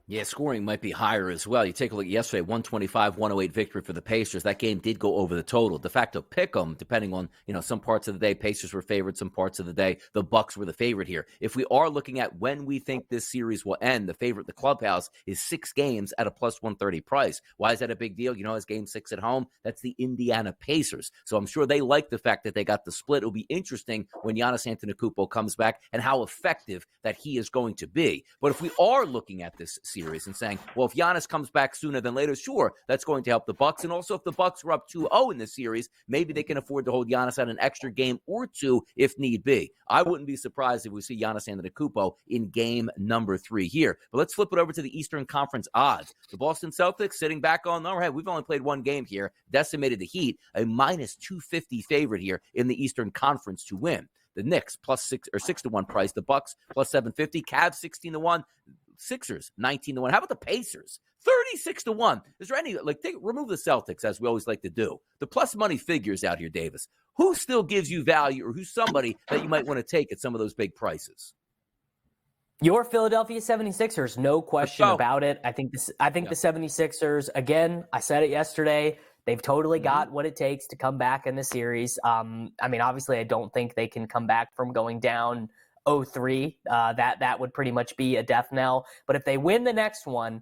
Yeah, scoring might be higher as well. You take a look at yesterday, 125-108 victory for the Pacers. That game did go over the total. De facto pick 'em, depending on, some parts of the day, Pacers were favored, some parts of the day, the Bucks were the favorite here. If we are looking at when we think this series will end, the favorite, the clubhouse, is 6 games at a plus 130 price. Why is that a big deal? It's game 6 at home. That's the Indiana Pacers. So I'm sure they like the fact that they got the split. It'll be interesting when Giannis Antetokounmpo comes back and how effective that he is going to be. But if we are looking at this series and saying, well, if Giannis comes back sooner than later, sure, that's going to help the Bucks. And also, if the Bucks are up 2-0 in this series, maybe they can afford to hold Giannis out an extra game or 2 if need be. I wouldn't be surprised if we see Giannis Antetokounmpo in game number 3 here. But let's flip it over to the Eastern Conference odds. The Boston Celtics sitting back on, all right, we've only played one game here, decimated the Heat, a minus 250 favorite here in the Eastern Conference to win. The Knicks plus 6-1 price. The Bucks plus 750. Cavs 16-1. Sixers 19-1. How about the Pacers 36-1? Is there any remove the Celtics, as we always like to do? The plus money figures out here, Davis. Who still gives you value, or who's somebody that you might want to take at some of those big prices? Your Philadelphia 76ers, no question about it. I think the 76ers, again, I said it yesterday, they've totally got what it takes to come back in the series. Obviously, I don't think they can come back from going down 0-3. That would pretty much be a death knell. But if they win the next one,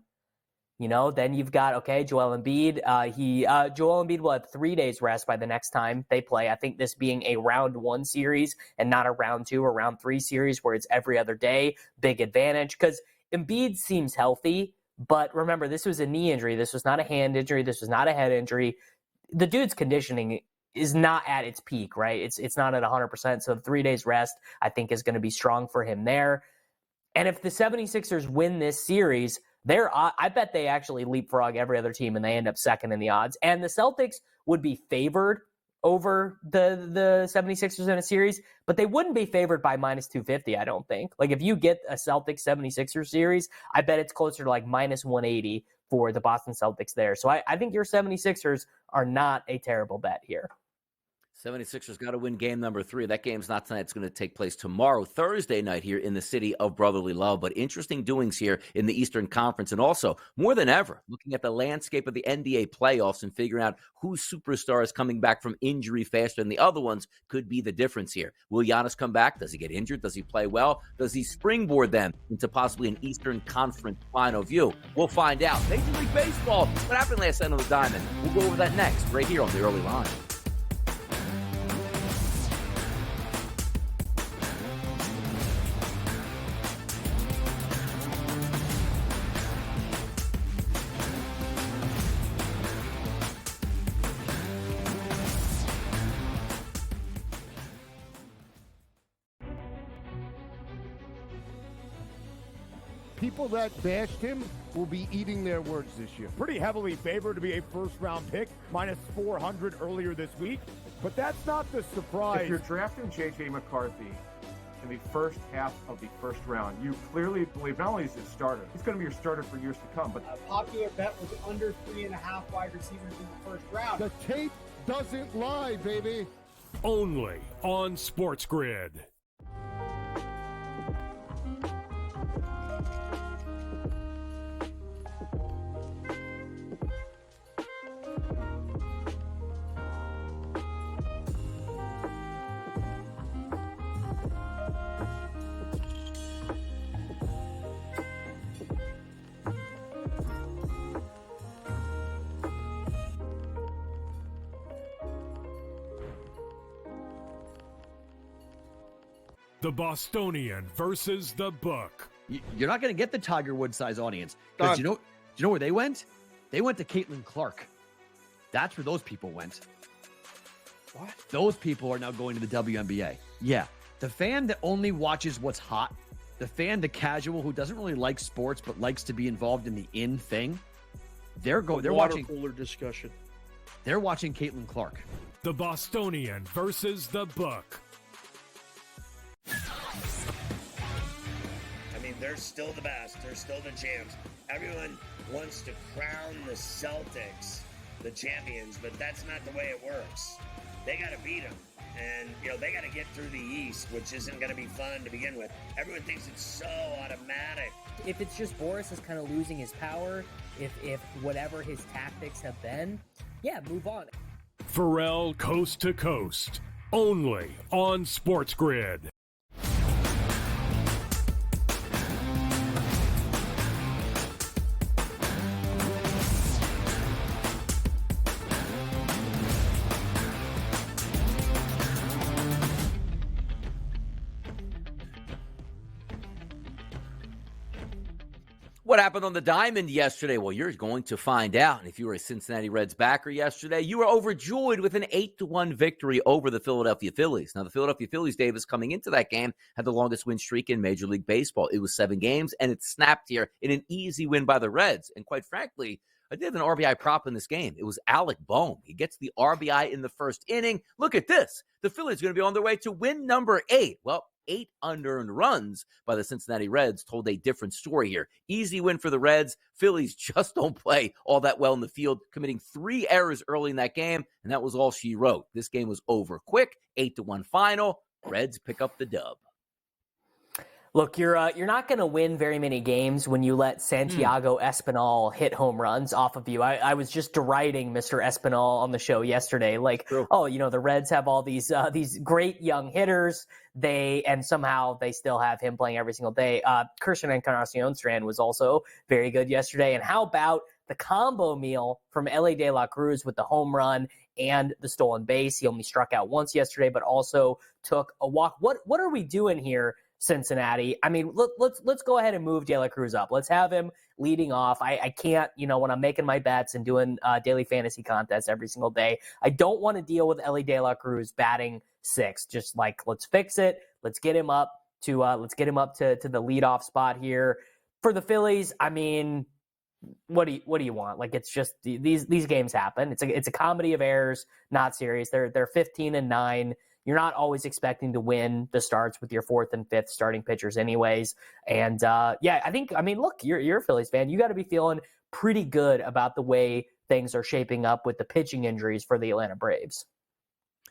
then you've got, Joel Embiid. Joel Embiid will have 3 days rest by the next time they play. I think this being a round 1 series and not a round 2 or round 3 series where it's every other day, big advantage because Embiid seems healthy. But remember, this was a knee injury. This was not a hand injury. This was not a head injury. The dude's conditioning is not at its peak, right? It's not at 100%. So 3 days rest, I think, is going to be strong for him there. And if the 76ers win this series, I bet they actually leapfrog every other team and they end up second in the odds. And the Celtics would be favored over the 76ers in a series, but they wouldn't be favored by minus 250, I don't think. If you get a Celtics 76ers series, I bet it's closer to minus 180 for the Boston Celtics there. So I think your 76ers are not a terrible bet here. 76ers got to win game number 3. That game's not tonight. It's going to take place tomorrow, Thursday night here in the city of brotherly love. But interesting doings here in the Eastern Conference. And also, more than ever, looking at the landscape of the NBA playoffs and figuring out whose superstar is coming back from injury faster than the other ones could be the difference here. Will Giannis come back? Does he get injured? Does he play well? Does he springboard them into possibly an Eastern Conference final view? We'll find out. Major League Baseball. What happened last night on the Diamond? We'll go over that next, right here on the Early Line. People that bashed him will be eating their words this year. Pretty heavily favored to be a first-round pick, minus 400 earlier this week. But that's not the surprise. If you're drafting J.J. McCarthy in the first half of the first round, you clearly believe not only is he a starter, he's going to be your starter for years to come. But a popular bet was under 3.5 wide receivers in the first round. The tape doesn't lie, baby. Only on SportsGrid. The Bostonian versus the Book. You're not going to get the Tiger Woods size audience. Done. Do you know where they went? They went to Caitlin Clark. That's where those people went. What? Those people are now going to the WNBA. Yeah. The fan that only watches what's hot, the casual who doesn't really like sports but likes to be involved in the in thing, they're watching cooler discussion. They're watching Caitlin Clark. The Bostonian versus the Book. They're still the best. They're still the champs. Everyone wants to crown the Celtics the champions, but that's not the way it works. They got to beat them. And, they got to get through the East, which isn't going to be fun to begin with. Everyone thinks it's so automatic if it's just Boris is kind of losing his power, if whatever his tactics have been, yeah, move on. Pharrell Coast to Coast, only on SportsGrid. What happened on the diamond yesterday? Well, you're going to find out. And if you were a Cincinnati Reds backer yesterday, you were overjoyed with an 8-1 victory over the Philadelphia Phillies. Now, the Philadelphia Phillies, Davis, coming into that game, had the longest win streak in Major League Baseball. It was 7 games, and it snapped here in an easy win by the Reds. And quite frankly, I did have an RBI prop in this game. It was Alec Bohm. He gets the RBI in the first inning. Look at this. The Phillies are going to be on their way to win number 8. Well, 8 unearned runs by the Cincinnati Reds told a different story here. Easy win for the Reds. Phillies just don't play all that well in the field, committing 3 errors early in that game, and that was all she wrote. This game was over quick, 8-1 final. Reds pick up the dub. Look, you're not going to win very many games when you let Santiago Espinal hit home runs off of you. I was just deriding Mr. Espinal on the show yesterday. Like, True. Oh, the Reds have all these great young hitters. And somehow they still have him playing every single day. Christian Encarnacion Strand was also very good yesterday. And how about the combo meal from Ellie De La Cruz with the home run and the stolen base? He only struck out once yesterday, but also took a walk. What are we doing here, Cincinnati? I mean, let's go ahead and move De La Cruz up. Let's have him leading off. I can't, when I'm making my bets and doing daily fantasy contests every single day, I don't want to deal with Ellie De La Cruz batting 6. Just like, let's fix it. Let's get him up to the leadoff spot here for the Phillies. I mean, what do you want? Like, it's just these games happen. It's a comedy of errors, not serious. They're 15-9. You're not always expecting to win the starts with your 4th and 5th starting pitchers anyways. And look, you're a Phillies fan. You got to be feeling pretty good about the way things are shaping up with the pitching injuries for the Atlanta Braves.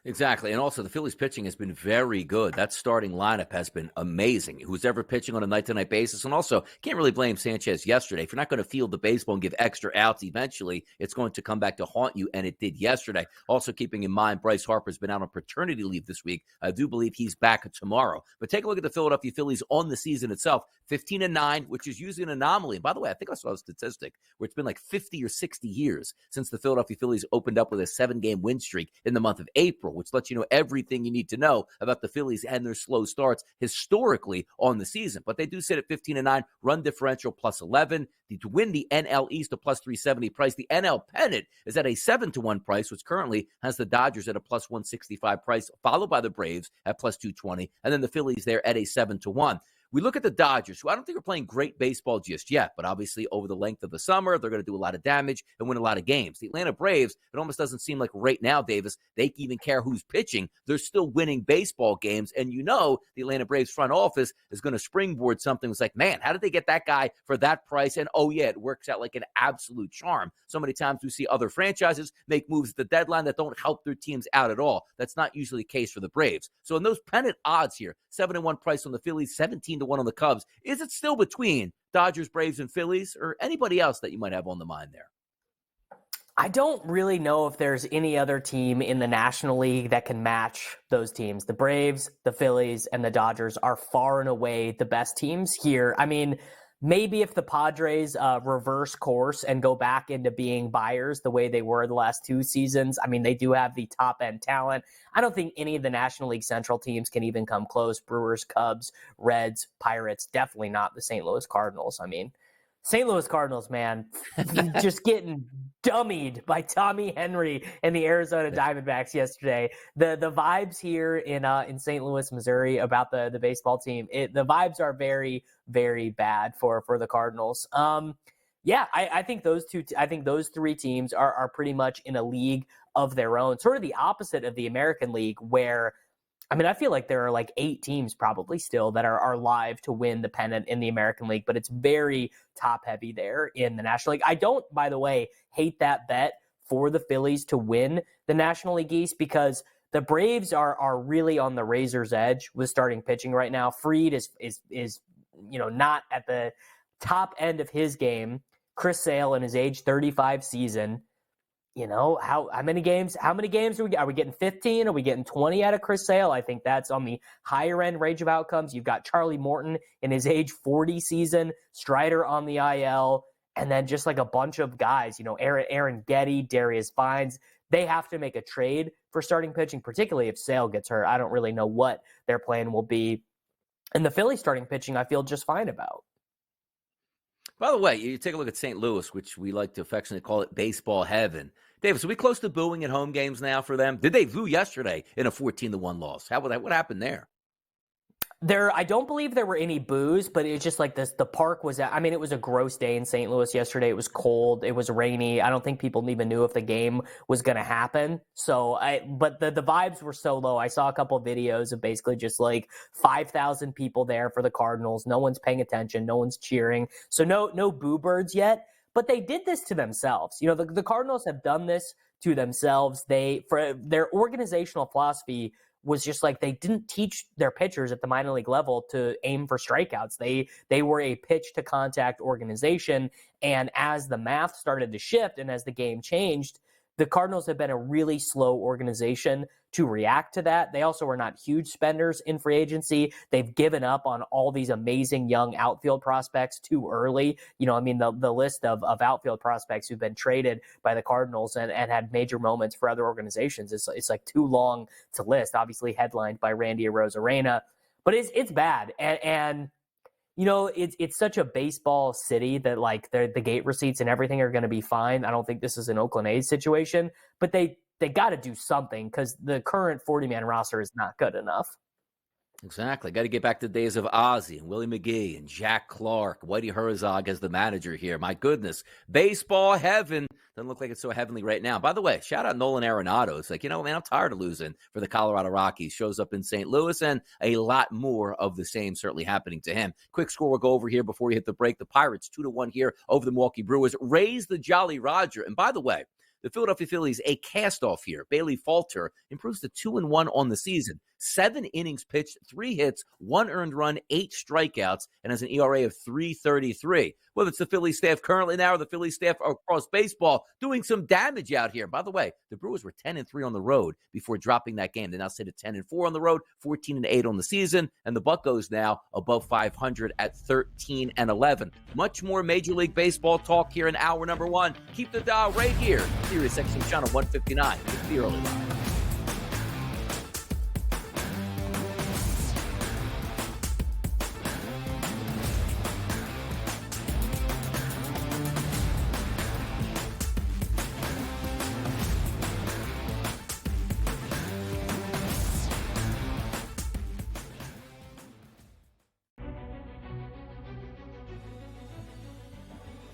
Exactly. And also, the Phillies pitching has been very good. That starting lineup has been amazing. Who's ever pitching on a night-to-night basis. And also, can't really blame Sanchez yesterday. If you're not going to field the baseball and give extra outs eventually, it's going to come back to haunt you, and it did yesterday. Also, keeping in mind, Bryce Harper's been out on paternity leave this week. I do believe he's back tomorrow. But take a look at the Philadelphia Phillies on the season itself. 15-9, which is usually an anomaly. And by the way, I think I saw a statistic where it's been like 50 or 60 years since the Philadelphia Phillies opened up with a 7-game win streak in the month of April, which lets you know everything you need to know about the Phillies and their slow starts historically on the season. But they do sit at 15-9, run differential plus 11. To win the NL East, a plus 370 price. The NL pennant is at a 7-1 price, which currently has the Dodgers at a plus 165 price, followed by the Braves at plus 220, and then the Phillies there at a 7-1. We look at the Dodgers, who I don't think are playing great baseball just yet, but obviously over the length of the summer, they're going to do a lot of damage and win a lot of games. The Atlanta Braves, it almost doesn't seem like right now, Davis, they even care who's pitching. They're still winning baseball games, and the Atlanta Braves front office is going to springboard something. It's like, man, how did they get that guy for that price? And oh yeah, it works out like an absolute charm. So many times we see other franchises make moves at the deadline that don't help their teams out at all. That's not usually the case for the Braves. So in those pennant odds here, 7-1 price on the Phillies, 17-1 on the Cubs. Is it still between Dodgers, Braves, and Phillies, or anybody else that you might have on the mind there? I don't really know if there's any other team in the National League that can match those teams. The Braves, the Phillies, and the Dodgers are far and away the best teams here. I mean, maybe if the Padres reverse course and go back into being buyers the way they were the last 2 seasons, I mean, they do have the top-end talent. I don't think any of the National League Central teams can even come close. Brewers, Cubs, Reds, Pirates, definitely not the St. Louis Cardinals. I mean, St. Louis Cardinals, man, just getting dummied by Tommy Henry and the Arizona Diamondbacks yesterday. The vibes here in St. Louis, Missouri about the baseball team, the vibes are very, very bad for the Cardinals. I think those 3 teams are pretty much in a league of their own, sort of the opposite of the American League, where I feel like there are like 8 teams probably still that are live to win the pennant in the American League, but it's very top heavy there in the National League. I don't, by the way, hate that bet for the Phillies to win the National League East, because the Braves are really on the razor's edge with starting pitching right now. Fried is not at the top end of his game, Chris Sale in his age 35 season. You know, how many games are we getting 15? Are we getting 20 out of Chris Sale? I think that's on the higher end range of outcomes. You've got Charlie Morton in his age 40 season, Strider on the IL, and then just like a bunch of guys, you know, Aaron Getty, Darius Vines. They have to make a trade for starting pitching, particularly if Sale gets hurt. I don't really know what their plan will be. And the Philly starting pitching, I feel just fine about. By the way, you take a look at St. Louis, which we like to affectionately call it baseball heaven. Davis, are we close to booing at home games now for them? Did they boo yesterday in a 14-1 loss? What happened there? I don't believe there were any boos, but it's just like this. The park was, it was a gross day in St. Louis yesterday. It was cold. It was rainy. I don't think people even knew if the game was going to happen. But the vibes were so low. I saw a couple of videos of basically just like 5,000 people there for the Cardinals. No one's paying attention. No one's cheering. So no boo birds yet, but they did this to themselves. You know, the Cardinals have done this to themselves. For their organizational philosophy was just like they didn't teach their pitchers at the minor league level to aim for strikeouts. They were a pitch to contact organization. And as the math started to shift and as the game changed, the Cardinals have been a really slow organization to react to that. They also are not huge spenders in free agency. They've given up on all these amazing young outfield prospects too early. You know, the list of outfield prospects who've been traded by the Cardinals and had major moments for other organizations, it's like too long to list, obviously headlined by Randy Arozarena. But it's bad. And you know, it's such a baseball city that like the gate receipts and everything are going to be fine. I don't think this is an Oakland A's situation, but they got to do something because the current 40-man roster is not good enough. Exactly. Got to get back to the days of Ozzie and Willie McGee and Jack Clark, Whitey Herzog as the manager here. My goodness. Baseball heaven. Doesn't look like it's so heavenly right now. By the way, shout out Nolan Arenado. It's like, you know, man, I'm tired of losing for the Colorado Rockies. Shows up in St. Louis, and a lot more of the same certainly happening to him. Quick score we'll go over here before we hit the break. The Pirates 2-1 here over the Milwaukee Brewers. Raise the Jolly Roger. And by the way, the Philadelphia Phillies, a cast-off here. Bailey Falter improves to 2-1 on the season. 7 innings pitched, 3 hits, 1 earned run, 8 strikeouts, and has an ERA of 3.33. Whether it's the Phillies staff currently now or the Phillies staff across baseball doing some damage out here. By the way, the Brewers were 10-3 on the road before dropping that game. They now sit at 10-4 on the road, 14-8 on the season, and the Buccos now above 500 at 13-11. Much more Major League Baseball talk here in hour number 1. Keep the dial right here. Sirius XM Channel 159. It's the early line.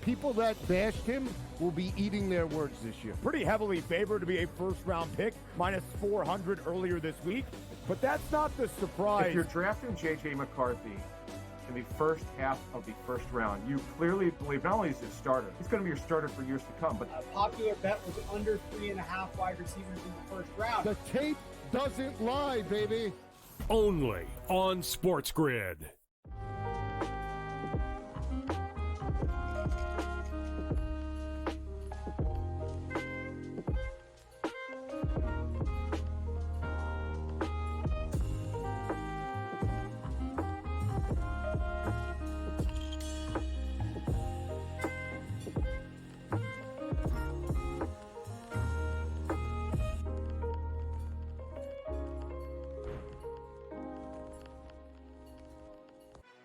People that bashed him will be eating their words this year. Pretty heavily favored to be a first-round pick, minus 400 earlier this week. But that's not the surprise. If you're drafting J.J. McCarthy in the first half of the first round, you clearly believe not only is he a starter, he's going to be your starter for years to come. But a popular bet was under 3.5 wide receivers in the first round. The tape doesn't lie, baby. Only on SportsGrid.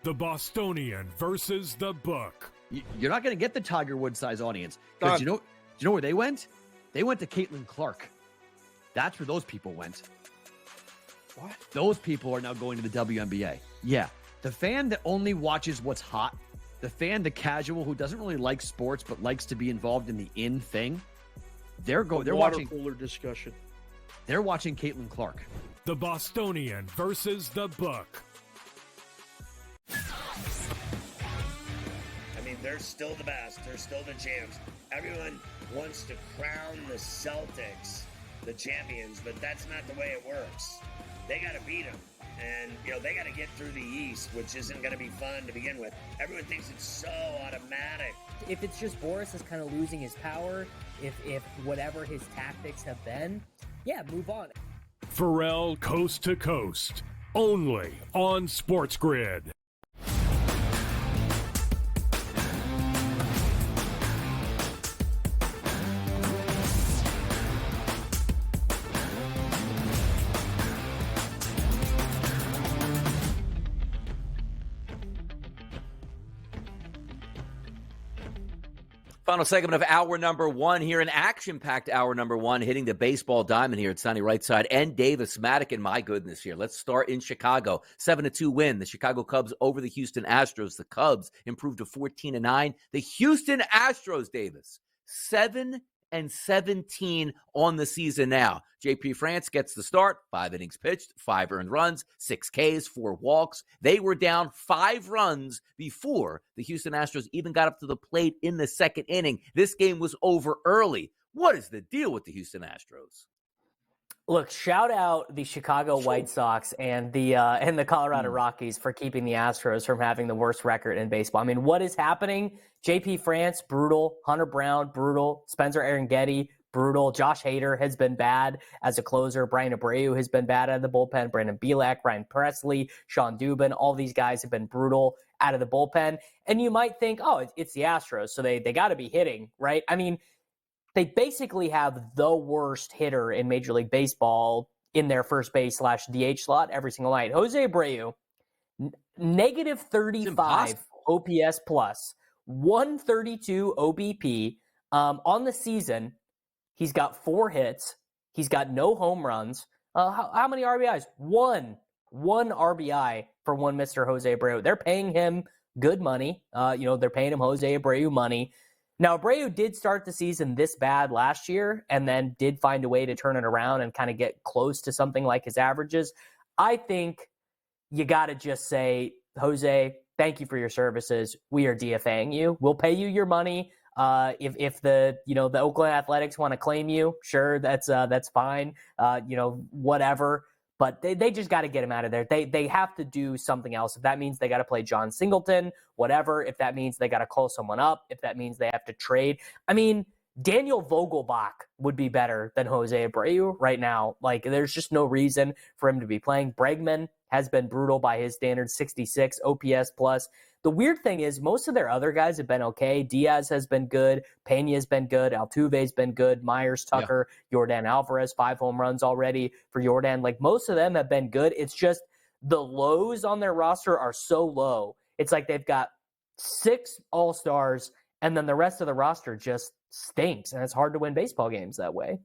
The Bostonian versus the Book. You're not going to get the Tiger Woods size audience. Because do you know where they went? They went to Caitlin Clark. That's where those people went. What? Those people are now going to the WNBA. Yeah. The fan that only watches what's hot, the casual who doesn't really like sports but likes to be involved in the in thing, they're watching cooler discussion. They're watching Caitlin Clark. The Bostonian versus the Book. I mean, they're still the best. They're still the champs. Everyone wants to crown the Celtics the champions, but that's not the way it works. They got to beat them. And, they got to get through the East, which isn't going to be fun to begin with. Everyone thinks it's so automatic. If it's just Boris is kind of losing his power, if whatever his tactics have been, yeah, move on. Pharrell Coast to Coast, only on SportsGrid. Final segment of hour number one here, an action-packed hour number one, hitting the baseball diamond here at Sunny Right Side and Davis Maddock. My goodness here. Let's start in Chicago. 7-2 win. The Chicago Cubs over the Houston Astros. The Cubs improved to 14-9. The Houston Astros, Davis, 7-17 on the season now. JP France gets the start, 5 innings pitched, 5 earned runs, 6 Ks, 4 walks. They were down 5 runs before the Houston Astros even got up to the plate in the second inning. This game was over early. What is the deal with the Houston Astros? Look, shout out the Chicago White Sox and the Colorado Rockies for keeping the Astros from having the worst record in baseball. I mean, what is happening? JP France, brutal. Hunter Brown, brutal. Spencer Arrighetti, brutal. Josh Hader has been bad as a closer. Brian Abreu has been bad out of the bullpen. Brandon Bielak, Ryan Presley, Sean Dubin, all these guys have been brutal out of the bullpen. And you might think, oh, it's the Astros, so they got to be hitting, right? I mean, they basically have the worst hitter in Major League Baseball in their first base / DH slot every single night. Jose Abreu, negative 35 OPS plus, 132 OBP. On the season, he's got 4 hits. He's got no home runs. How many RBIs? One RBI for one Mr. Jose Abreu. They're paying him good money. They're paying him Jose Abreu money. Now, Abreu did start the season this bad last year and then did find a way to turn it around and kind of get close to something like his averages. I think you got to just say, Jose, thank you for your services. We are DFAing you. We'll pay you your money. If the Oakland Athletics want to claim you, sure, that's fine. Whatever. But they just got to get him out of there. They have to do something else. If that means they got to play John Singleton, whatever. If that means they got to call someone up. If that means they have to trade. I mean, Daniel Vogelbach would be better than Jose Abreu right now. Like, there's just no reason for him to be playing. Bregman has been brutal by his standards, 66 OPS plus. The weird thing is most of their other guys have been okay. Diaz has been good. Pena's been good. Altuve's been good. Myers, Tucker, Yordan Alvarez, 5 home runs already for Yordan. Like, most of them have been good. It's just the lows on their roster are so low. It's like they've got 6 all-stars and then the rest of the roster just stinks. And it's hard to win baseball games that way.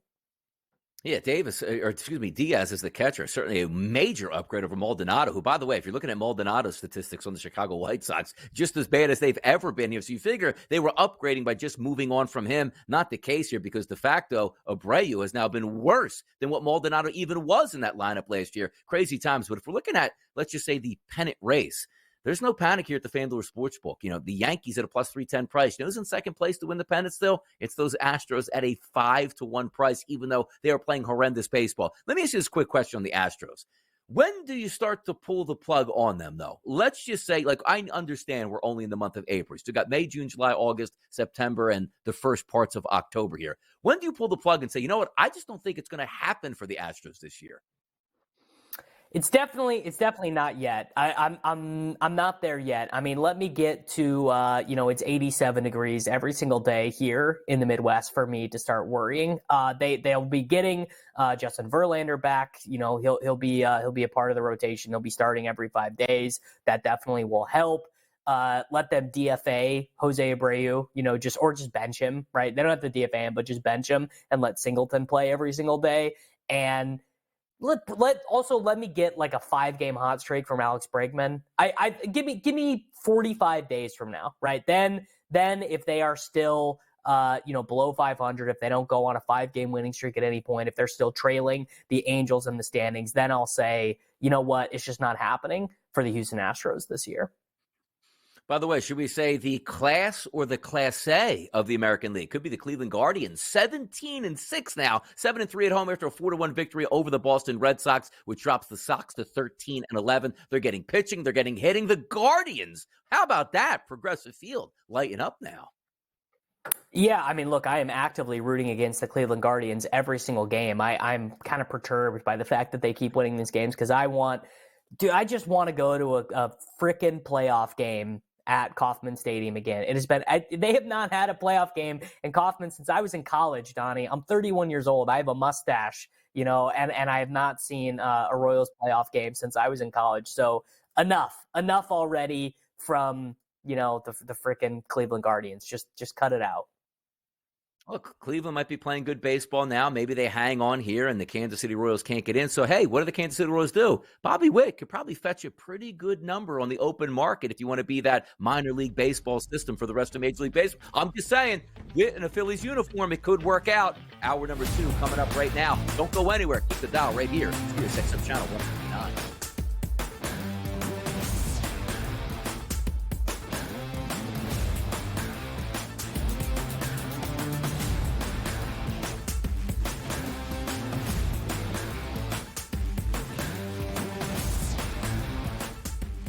Yeah, Diaz is the catcher. Certainly a major upgrade over Maldonado, who, by the way, if you're looking at Maldonado's statistics on the Chicago White Sox, just as bad as they've ever been here. So you figure they were upgrading by just moving on from him. Not the case here, because de facto, Abreu has now been worse than what Maldonado even was in that lineup last year. Crazy times. But if we're looking at, let's just say, the pennant race, there's no panic here at the FanDuel Sportsbook. The Yankees at a plus 310 price. Who's in second place to win the pennant still? It's those Astros at a 5-1 price, even though they are playing horrendous baseball. Let me ask you this quick question on the Astros. When do you start to pull the plug on them, though? Let's just say, I understand we're only in the month of April. So you got May, June, July, August, September, and the first parts of October here. When do you pull the plug and say, you know what, I just don't think it's going to happen for the Astros this year? It's definitely not yet. I'm not there yet. I mean, let me get to it's 87 degrees every single day here in the Midwest for me to start worrying. They'll be getting Justin Verlander back. He'll be a part of the rotation. He'll be starting every 5 days. That definitely will help. Let them DFA Jose Abreu, just bench him, right? They don't have to DFA him, but just bench him and let Singleton play every single day. And let me get like a 5-game hot streak from Alex Bregman. Give me 45 days from now, right? Then if they are still below 500, if they don't go on a 5-game winning streak at any point, if they're still trailing the Angels in the standings, then I'll say, you know what, it's just not happening for the Houston Astros this year. By the way, should we say the class or the Class A of the American League? Could be the Cleveland Guardians, 17-6 now, 7-3 at home after a 4-1 victory over the Boston Red Sox, which drops the Sox to 13-11. They're getting pitching, they're getting hitting. The Guardians, how about that? Progressive Field, lighting up now. Yeah, I mean, look, I am actively rooting against the Cleveland Guardians every single game. I'm kind of perturbed by the fact that they keep winning these games because I just want to go to a freaking playoff game at Kauffman Stadium again. It has been they have not had a playoff game in Kauffman since I was in college, Donnie. I'm 31 years old. I have a mustache, and I have not seen a Royals playoff game since I was in college. So enough already from the freaking Cleveland Guardians. Just cut it out. Look, Cleveland might be playing good baseball now. Maybe they hang on here and the Kansas City Royals can't get in. So, hey, what do the Kansas City Royals do? Bobby Witt could probably fetch a pretty good number on the open market if you want to be that minor league baseball system for the rest of Major League Baseball. I'm just saying, Witt in a Phillies uniform, it could work out. Hour number 2 coming up right now. Don't go anywhere. Keep the dial right here. It's your 6 Channel 1.